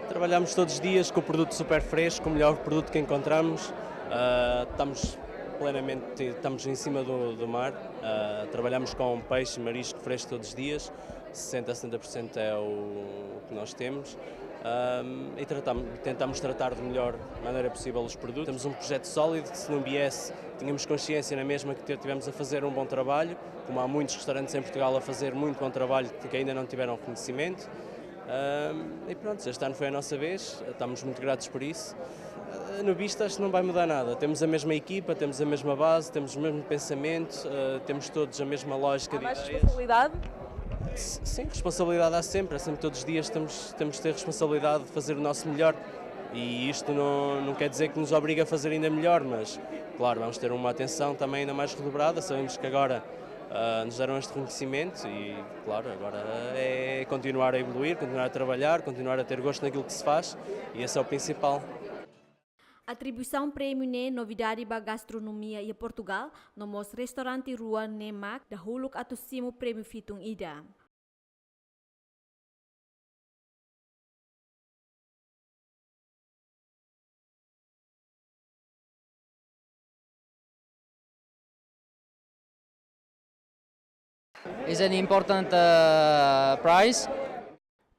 Trabalhamos todos os dias com o produto super fresco, com o melhor produto que encontramos. Estamos em cima do mar, trabalhamos com peixe, marisco fresco todos os dias, 60% a 70% é o que nós temos, e tentamos tratar da melhor maneira possível os produtos. Temos um projeto sólido que, se não viesse, tínhamos consciência na mesma que tivemos a fazer um bom trabalho, como há muitos restaurantes em Portugal a fazer muito bom trabalho que ainda não tiveram reconhecimento. E pronto, este ano foi a nossa vez, estamos muito gratos por isso. No Vista acho que não vai mudar nada, temos a mesma equipa, temos a mesma base, temos o mesmo pensamento, temos todos a mesma lógica de ideias. Responsabilidade? Sim, responsabilidade há sempre, todos os dias temos de ter responsabilidade de fazer o nosso melhor, e isto não quer dizer que nos obriga a fazer ainda melhor, mas claro, vamos ter uma atenção também ainda mais redobrada. Sabemos que agora nos deram este reconhecimento e, claro, agora é continuar a evoluir, continuar a trabalhar, continuar a ter gosto naquilo que se faz, e esse é o principal. Atribuição prêmio ne novidade ba gastronomia e Portugal, no mos restaurante Rua Nemak, da huluk atusimo prêmio Fitung Ida. Is an important prize.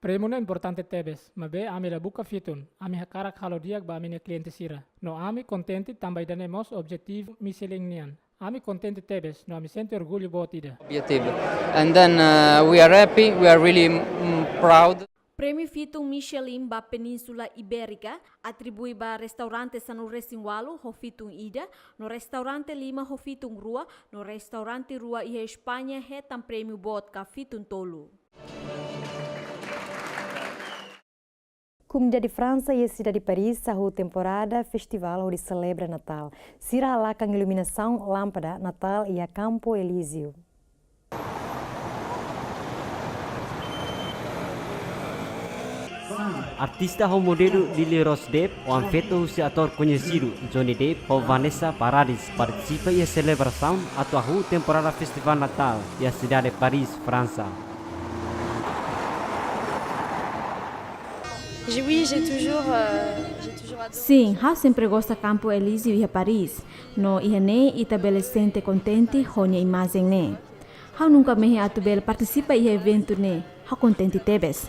Prêmio é importante tebes, mas be ami da buka fitun, ami hakarak halodiak ba ami cliente sira. No ami contente também danemos objetivo Michelin nian. Ami contente tebes, no ami sente orgulho botida. Objective. And then we are happy, we are really proud. Prêmio Fitung Michelin ba Península Ibérica atribui ba restaurante Sanu Racing Walu ho Fitung Ida, no restaurante Lima ho Fitung Rua, no restaurante Rua e Espanha hetam prêmio bot ka Fitung Tolu. Comunidade de França e a cidade de Paris, a temporada festival onde celebra Natal. Sira lá com iluminação, lâmpada, Natal e a Campo Elísio. Artista ou modelo Lily Rose Depp, o anfeto o ator conhecido Johnny Depp ou Vanessa Paradis participa em celebração atual temporada festival Natal e a cidade de Paris, França. Oui, j'ai toujours Sim, eu sempre gosto do Campo Elísio e a Paris. No ia ne itabele sente contente com a imagem ne. Eu nunca me atubele participa em evento ne. Eu contente tebes.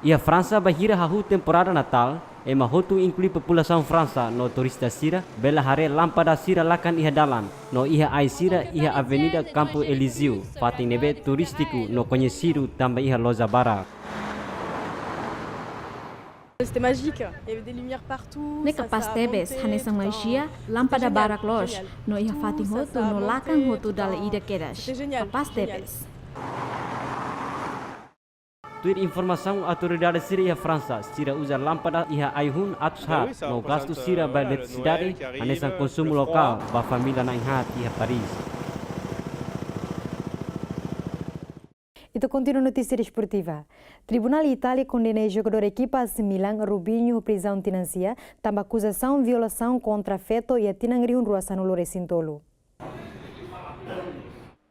E a França vai gira a temporada Natal, e mahotu inclui população França no turista sira, bela hare lampada sira lakan iha dalan, no iha ai sira iha Avenida Campo Elísio, fating nebe turístico no conhecido também iha loja bara. C'était magique, il y avait des lumières partout. Ne capaz tebes, hanesang magia, lampada barak loja, no iha fating hotu no lakan hotu dala ida kedas. Capaz tebes. Tuir informação autoridade sira iha França, sira usa lâmpada iha aihun atus hat, no gasto sira ba eletricidade, hanesang consumo local, ba família na inhat iha Paris. Então continua a notícia desportiva. Tribunal Itália condena o jogador equipa AC Milan, Rubinho, prisão financiera, também acusação de violação contra feto e a tinangri ruasan no Lorecintolo.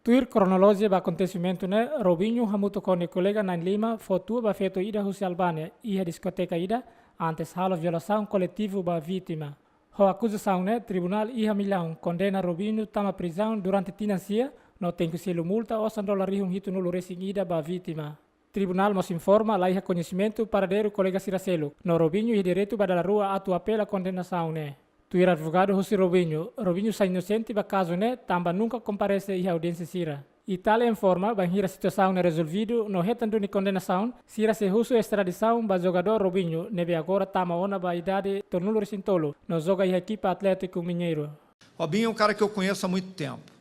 Tuir cronologia do acontecimento né, Robinho hamuto com o colega na Lima foto ba feto ida Rússia Albânia e a discoteca ida antes halo violação coletiva ba vítima. A acusação né, Tribunal iha Milão condena Robinho tama prisão durante financia, no tem que selo multa ou $100 hito no Lorecing ida ba vítima. Tribunal nos informa lá iha conhecimento para der o colega Siracelo. No Robinho e direito ba da rua atu apela condenação né. Tuir advogado José Robinho sai inocente ba caso né, tamba nunca comparece e audiência sira. Itália informa ba hira situação né resolvido no retanto de condenação, sira se russo extradição ba jogador Robinho, nebe agora tama ona ba idade tornulo recintolo, no joga e equipa Atlético Mineiro. Robinho é um cara que eu conheço há muito tempo.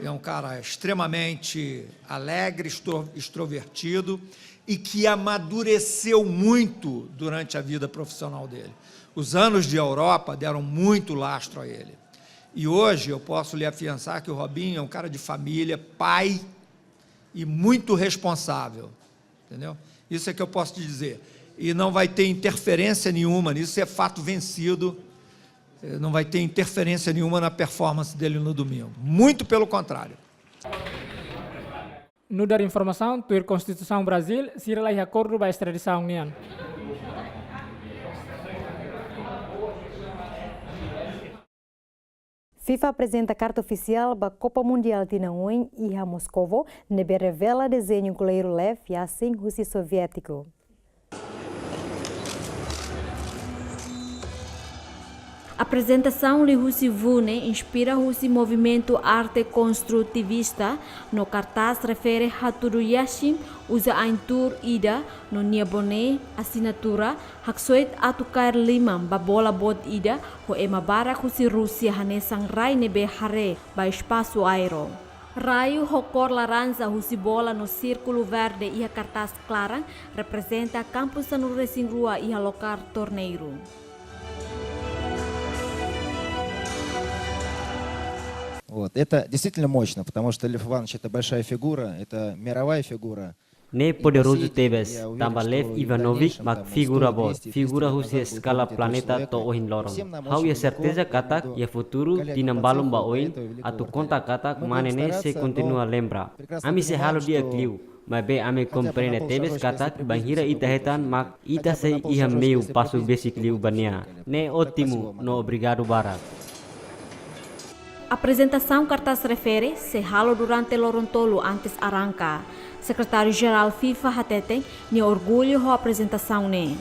É um cara extremamente alegre, extrovertido e que amadureceu muito durante a vida profissional dele. Os anos de Europa deram muito lastro a ele. E hoje eu posso lhe afiançar que o Robinho é um cara de família, pai e muito responsável. Entendeu? Isso é que eu posso te dizer. E não vai ter interferência nenhuma nisso, é fato vencido. Não vai ter interferência nenhuma na performance dele no domingo. Muito pelo contrário. No dar informação, tuir Constituição Brasil, sira lá acordo ba extradição nian. FIFA apresenta carta oficial para a Copa Mundial de Nauen e a Moscovo, nebe revela desenho coleiro leve e assim Rússia soviético. A apresentação de Rússia Vune inspira o movimento arte construtivista. No cartaz refere a tudo Yashin, usa a tour ida, no niabone, assinatura, haksoit atukar limam, babola bot ida, ho emabara Rússia hanesang rai nebe hare, ba espaço aero. Raio ho cor laranja husi bola no círculo verde e a cartaz clara representa campus no Racing Rua e a local torneiro. Вот. Это действительно мощно, потому что Лев Иванович это большая фигура, это мировая фигура. Ne poderoso Tebes, tambah Lev Ivanovic mak figura bot, figura Rússia escala planeta to ohin lorong. Hau ya certeza katak ya futuro tinambalum ba oin, atu konta katak manene se continua lembra. Ami se halo dia kliu, mas be ame compreende Tebes katak banhira itahetan mak ita se iha meu passo basic liu bania. Ne ótimo, no obrigado barak. A apresentação cartaz refere se halo durante Lorontolo antes arranca. Secretário-Geral FIFA Hatetem ne orgulho a apresentação ne.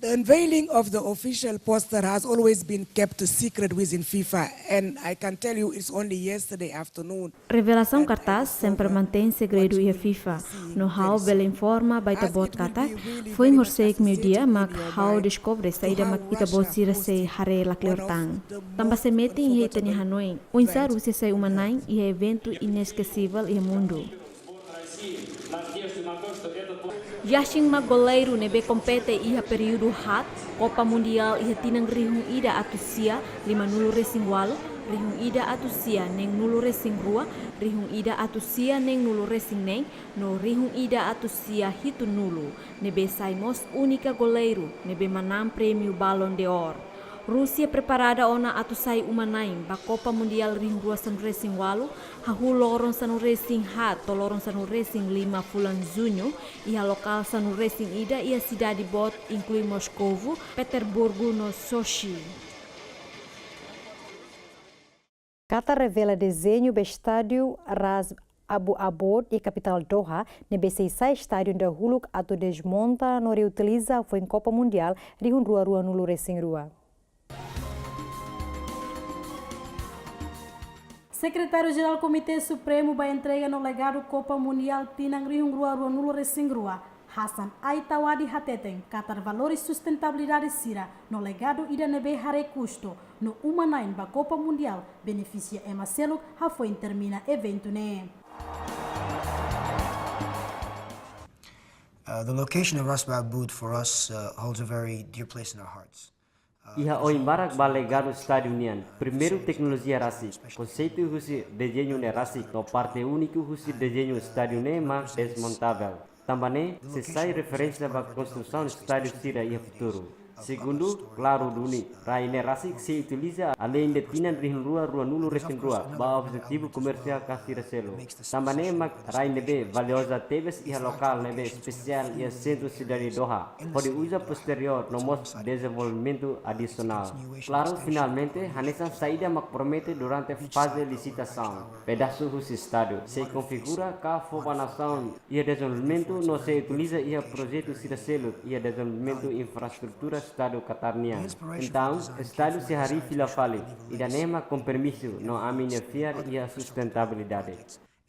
The unveiling of the official poster has always been kept secret within FIFA, and I can tell you it's only yesterday afternoon. Revelação cartaz sempre mantém segredo e a FIFA. No how bela informa baita bot katak, foi morseik meu dia, mas how descobre saída mak ita bot sira se hare la cleortang. Tamba se mete em heita ni Hanoi, unsa Rússia sai umanai e evento inesquecível e mundo. Yashin mag goleiro nebe compete iha período hat, Copa Mundial iha tinang rihung ida atusia, 5 racing walo, rihung ida atusia neng 0 racing rua, rihung ida atusia neng 0 racing neng, no rihung ida atusia hitu 0, nebe saimos única goleiro, nebe manam prêmio Ballon d'Or. Rússia preparada ona atusai umanaim ba Copa Mundial ring rua sanu racing walu, hahu lorong sanu racing hat to lorong sanu racing 5 bulan Junho, ia lokal sanu racing ida ia cidade bot inclui Moscovo, Petersburgo no Sochi. Qatar revela desenho do estádio Ras Abu Abod e capital Doha, nebe seisai estádio da huluk atau desmonta no reutiliza foi em Copa Mundial rihun rua nulu racing rua. Secretário-Geral do Comitê Supremo vai entrega no legado Copa Mundial Tinang Rihung Rua Nulo Resingrua, Hassan Aitawadi Hateten, Qatar Valores Sustentabilidade Sira, no legado Ida Nebe Hare Custo, no Umanain ba Copa Mundial, beneficia Ema Seluk, ha foi termina evento ne. The location of Ras Abud for us holds a very dear place in our hearts. Iha oi marak balegado estádio nian. Primeiro tecnologia rasik. Conceito husi desenho ne rasik. No parte único husi desenho estádio ne mas desmontável. Também se sai referência para construção do estádio Sira e futuro. Segundo, claro duni, raine rasik se utiliza além de tinan rihin rua nulu resin rua, ba objetivo comercial kasira selo. Também mak raine be valiosa teves iha lokal nebe especial ia centro cidade Doha, pode usa posterior no mos desenvolvimento adicional. Claro, finalmente, Hanesan saída mak promete durante fase licitação. Pedaço do estádio se configura ka formação ia desenvolvimento no se utiliza ia projeto sira selo ia desenvolvimento infraestrutura Estado Qatarnia. Então, Estado se hari fila fali, idanema com permisso no aminefiar e a sustentabilidade.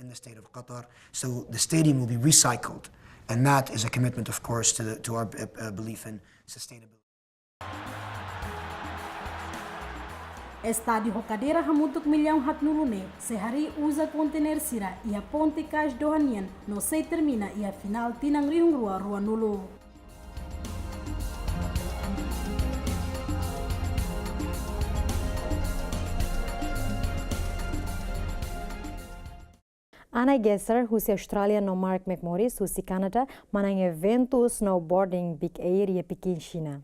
In the state of Qatar, so the stadium will be recycled, and that is a commitment, of course, to our belief in sustainability. Estádio Rocadeira Hamutuk milhão hat nulune, se hari usa contener sira e a ponte cas dohanian, no se termina e a final tinang rihung rua nulu. Ana Gesser, husi Australia no Mark McMorris, husi Canada, manang evento snowboarding Big Air e Pequim, China.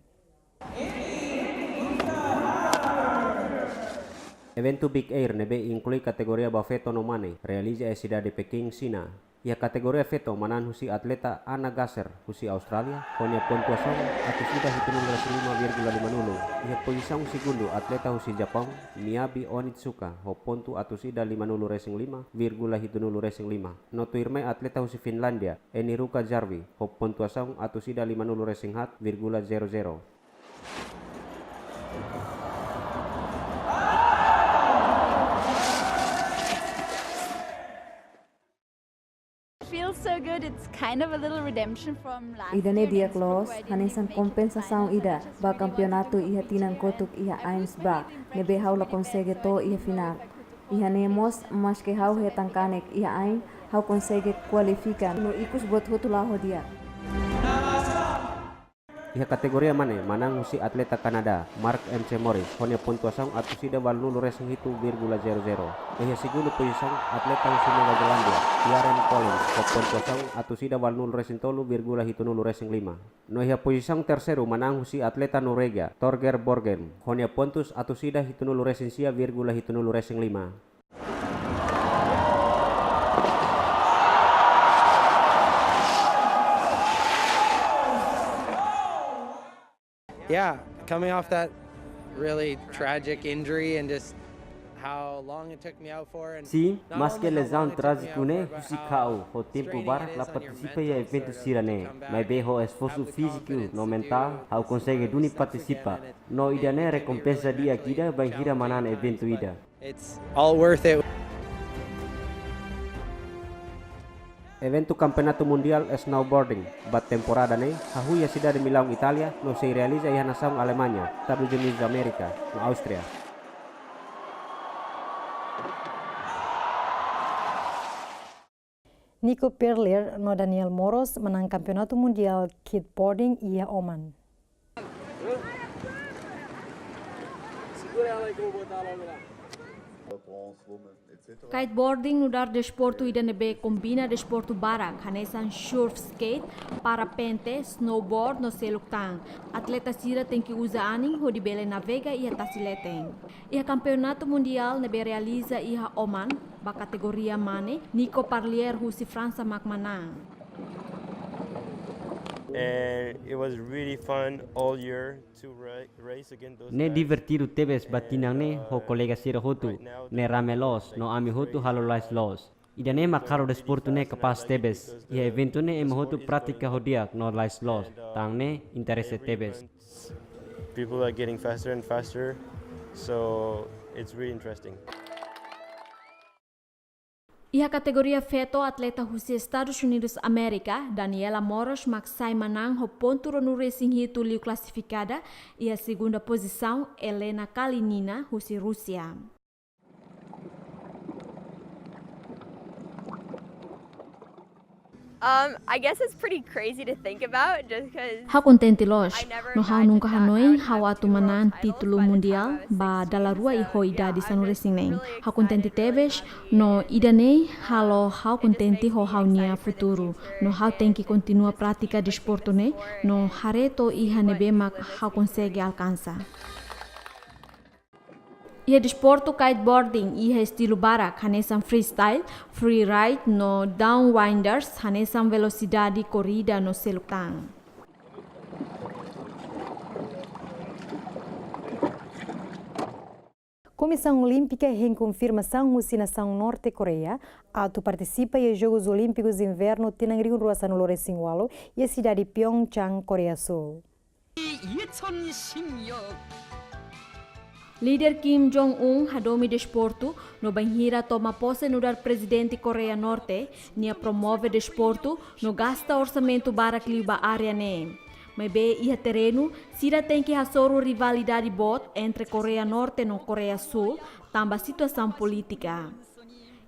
Evento Big Air nebe inclui categoria bafeto no mane, realiza a cidade de Pequim, China. E a categoria feto manan husi atleta Ana Gasser, husi Australia, com a pontuação atingida hitunul 5,50. E a posição segundo atleta husi Japão, Miyabi Onitsuka, ho pontu atingida 5,5. Noto irmai atleta husi Finlandia, Eniruka Jarvi, ho pontuação atingida 5,00. Feels so good. It's kind of a little redemption from last Ida ne year. dia close, hanesan kompensação ida, ba campeonato iha tinang kotuk iha Ains ba, nebe hau la consegue to iha final. Iha nemos, mas que hau he tangkanek iha Ain, hau consegue qualificar no ikus bot hutulaho dia. Iha kategoria mane manang husi atleta Kanada, Mark MC Morris, honya pontuação atingida 5,00. Iha segundo posição atleta husi Nova Zelândia, Kieran Collins, ho pontuação atingida 5,00. No iha posição terceiro manang husi atleta Norwegia, Torger Borgen, honya pontus atingida 5,00. Yeah, coming off that really tragic injury and just how long it took me out for. And Sim, mas que lesão trágico né, husi kau, o tempo barak la participa e evento sira né, mas bem o esforço físico no mental, ao consegue duni participa, no ida né recompensa dia kida bang hira manan evento ida. It's all worth it. Evento Campeonato Mundial Snowboarding, bat temporada ne, hahu ya cidade de Milão, Itália, no se realiza em nação Alemanha, Estados Unidos da América, no Áustria. Nico Perler no Daniel Moros menang Campeonato Mundial Kiteboarding e Oman. Kiteboarding no dar desporto ida nebe combina desporto barak, hanesan surf skate, parapente, snowboard no seluktan. Atleta sira tem que usar aning ho dibele navega e tasileten. E a campeonato mundial nebe realiza iha Oman, ba categoria mane, Nico Parlier husi França makmanang. And it was really fun all year to race against those Ne guys. divertido tebes batinang ne ho kolega sira hotu, ne rame los, no ami hotu halolais los. Ida ne makaro desporto ne kapas tebes, ia evento ne ema hotu pratika hodiak no lais los, tang ne interesse tebes. People are getting faster and faster, so it's really interesting. E a categoria feto atleta husi Estados Unidos América, Daniela Moros maksai manang ho ponto no racing hito liu classificada e a segunda posição Elena Kalinina husi Rússia. I guess it's pretty crazy to think about just because Ha contente los, no ha nunca hanoi ha atu manan título mundial ba dalarua i ho idade sanu racing nem. Ha contente teves no idane halo ha contente ho ha nia futuro. No ha tem que continua prática de esporte ne, no hareto i hanebe mak ha consegue alcançar. Ia desporto kiteboarding ia estilo barak, hanesan freestyle, freeride no downwinders, hanesan velocidade corrida no seluktan. Comissão Olímpica em confirmação da nação Norte-Coreia auto participa em Jogos Olímpicos de Inverno Tinangri Ruasa no Loresingualo e a cidade de Pyeongchang, Coreia Sul. Líder Kim Jong-un hadomi desporto no banhira toma posse no dar presidente Coreia Norte nia promove desporto no gasta orçamento barak liba área ne. Mas be ia terreno sira tem que hasoro rivalidade bot entre Coreia Norte e Coreia Sul tamba situação política.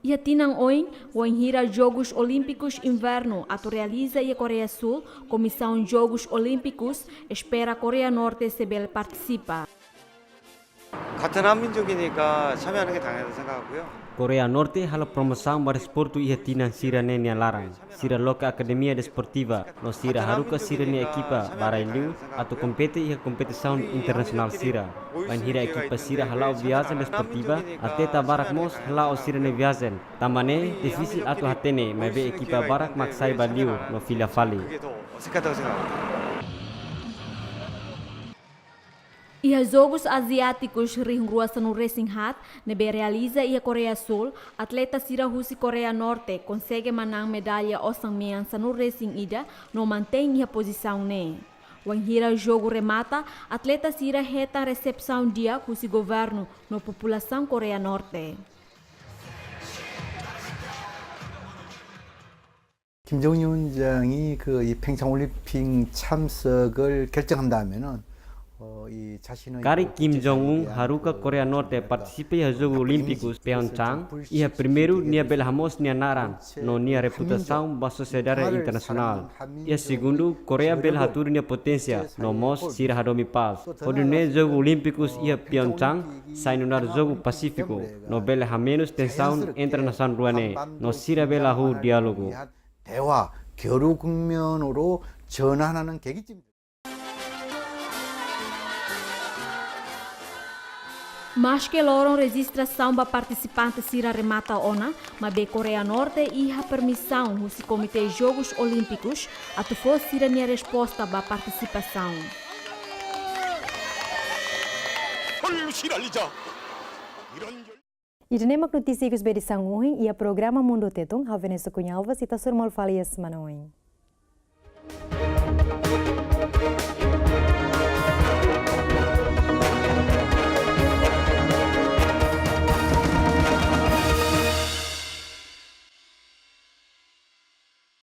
Ia tinang oin wanhira Jogos Olímpicos Inverno atu realiza ia Coreia Sul Comissão Jogos Olímpicos espera Coreia Norte sebel participa. 같은 한민족이니까 참여하는 게 당연하다고 생각하고요. Coreia Norte hala promoção para desporto ia tinang sira ne nia larang. Sira loka academia desportiva, no sira haruka sira nia equipa barailu atau compete ia competição internacional sira. Banhira equipa sira halau viagem desportiva, atleta barak mos halau sira ne viagem. Tamane difícil atau hatene, mas be equipa barak maksai baliu no fila fali. 어색하다고 생각합니다. E os Jogos Asiáticos Rinruasa no Racing Hat, nebe realiza e a Coreia Sul, atleta sira husi Coreia Norte consegue manang medalha osangmiança no Racing Ida, não mantém a posição ne. Wanhira jogo remata, atleta sira reta recepção dia husi governo no população Coreia Norte. 김정은 위원장이 이 평창 올림픽 참석을 결정한다면은 Kari Kim Jong-un haruka Coreia Norte participa em Jogos Olímpicos Pyeongchang e é primeiro nia belhamos nia naran no nia reputação ba sociedade internacional. E é segundo Coreia belhatur nia potência no mos sira hadomi paz. Hodu ne Jogos Olímpicos e Pyeongchang sai no Jogo Pacífico no belha menos tensão entre nação ruane no sira belhu diálogo. 대화 교류 국면으로 전환하는 계기입니다. Mas que loram registração para participantes sira remata ona, mas be Coreia Norte e a permissão do Comitê Jogos Olímpicos a tu for sira minha resposta para participação. E de nemak notícia que os bedição hoje e a programa Mundo Tetum, a Venezuela cunhalva, se tá surmal falia semana hoje.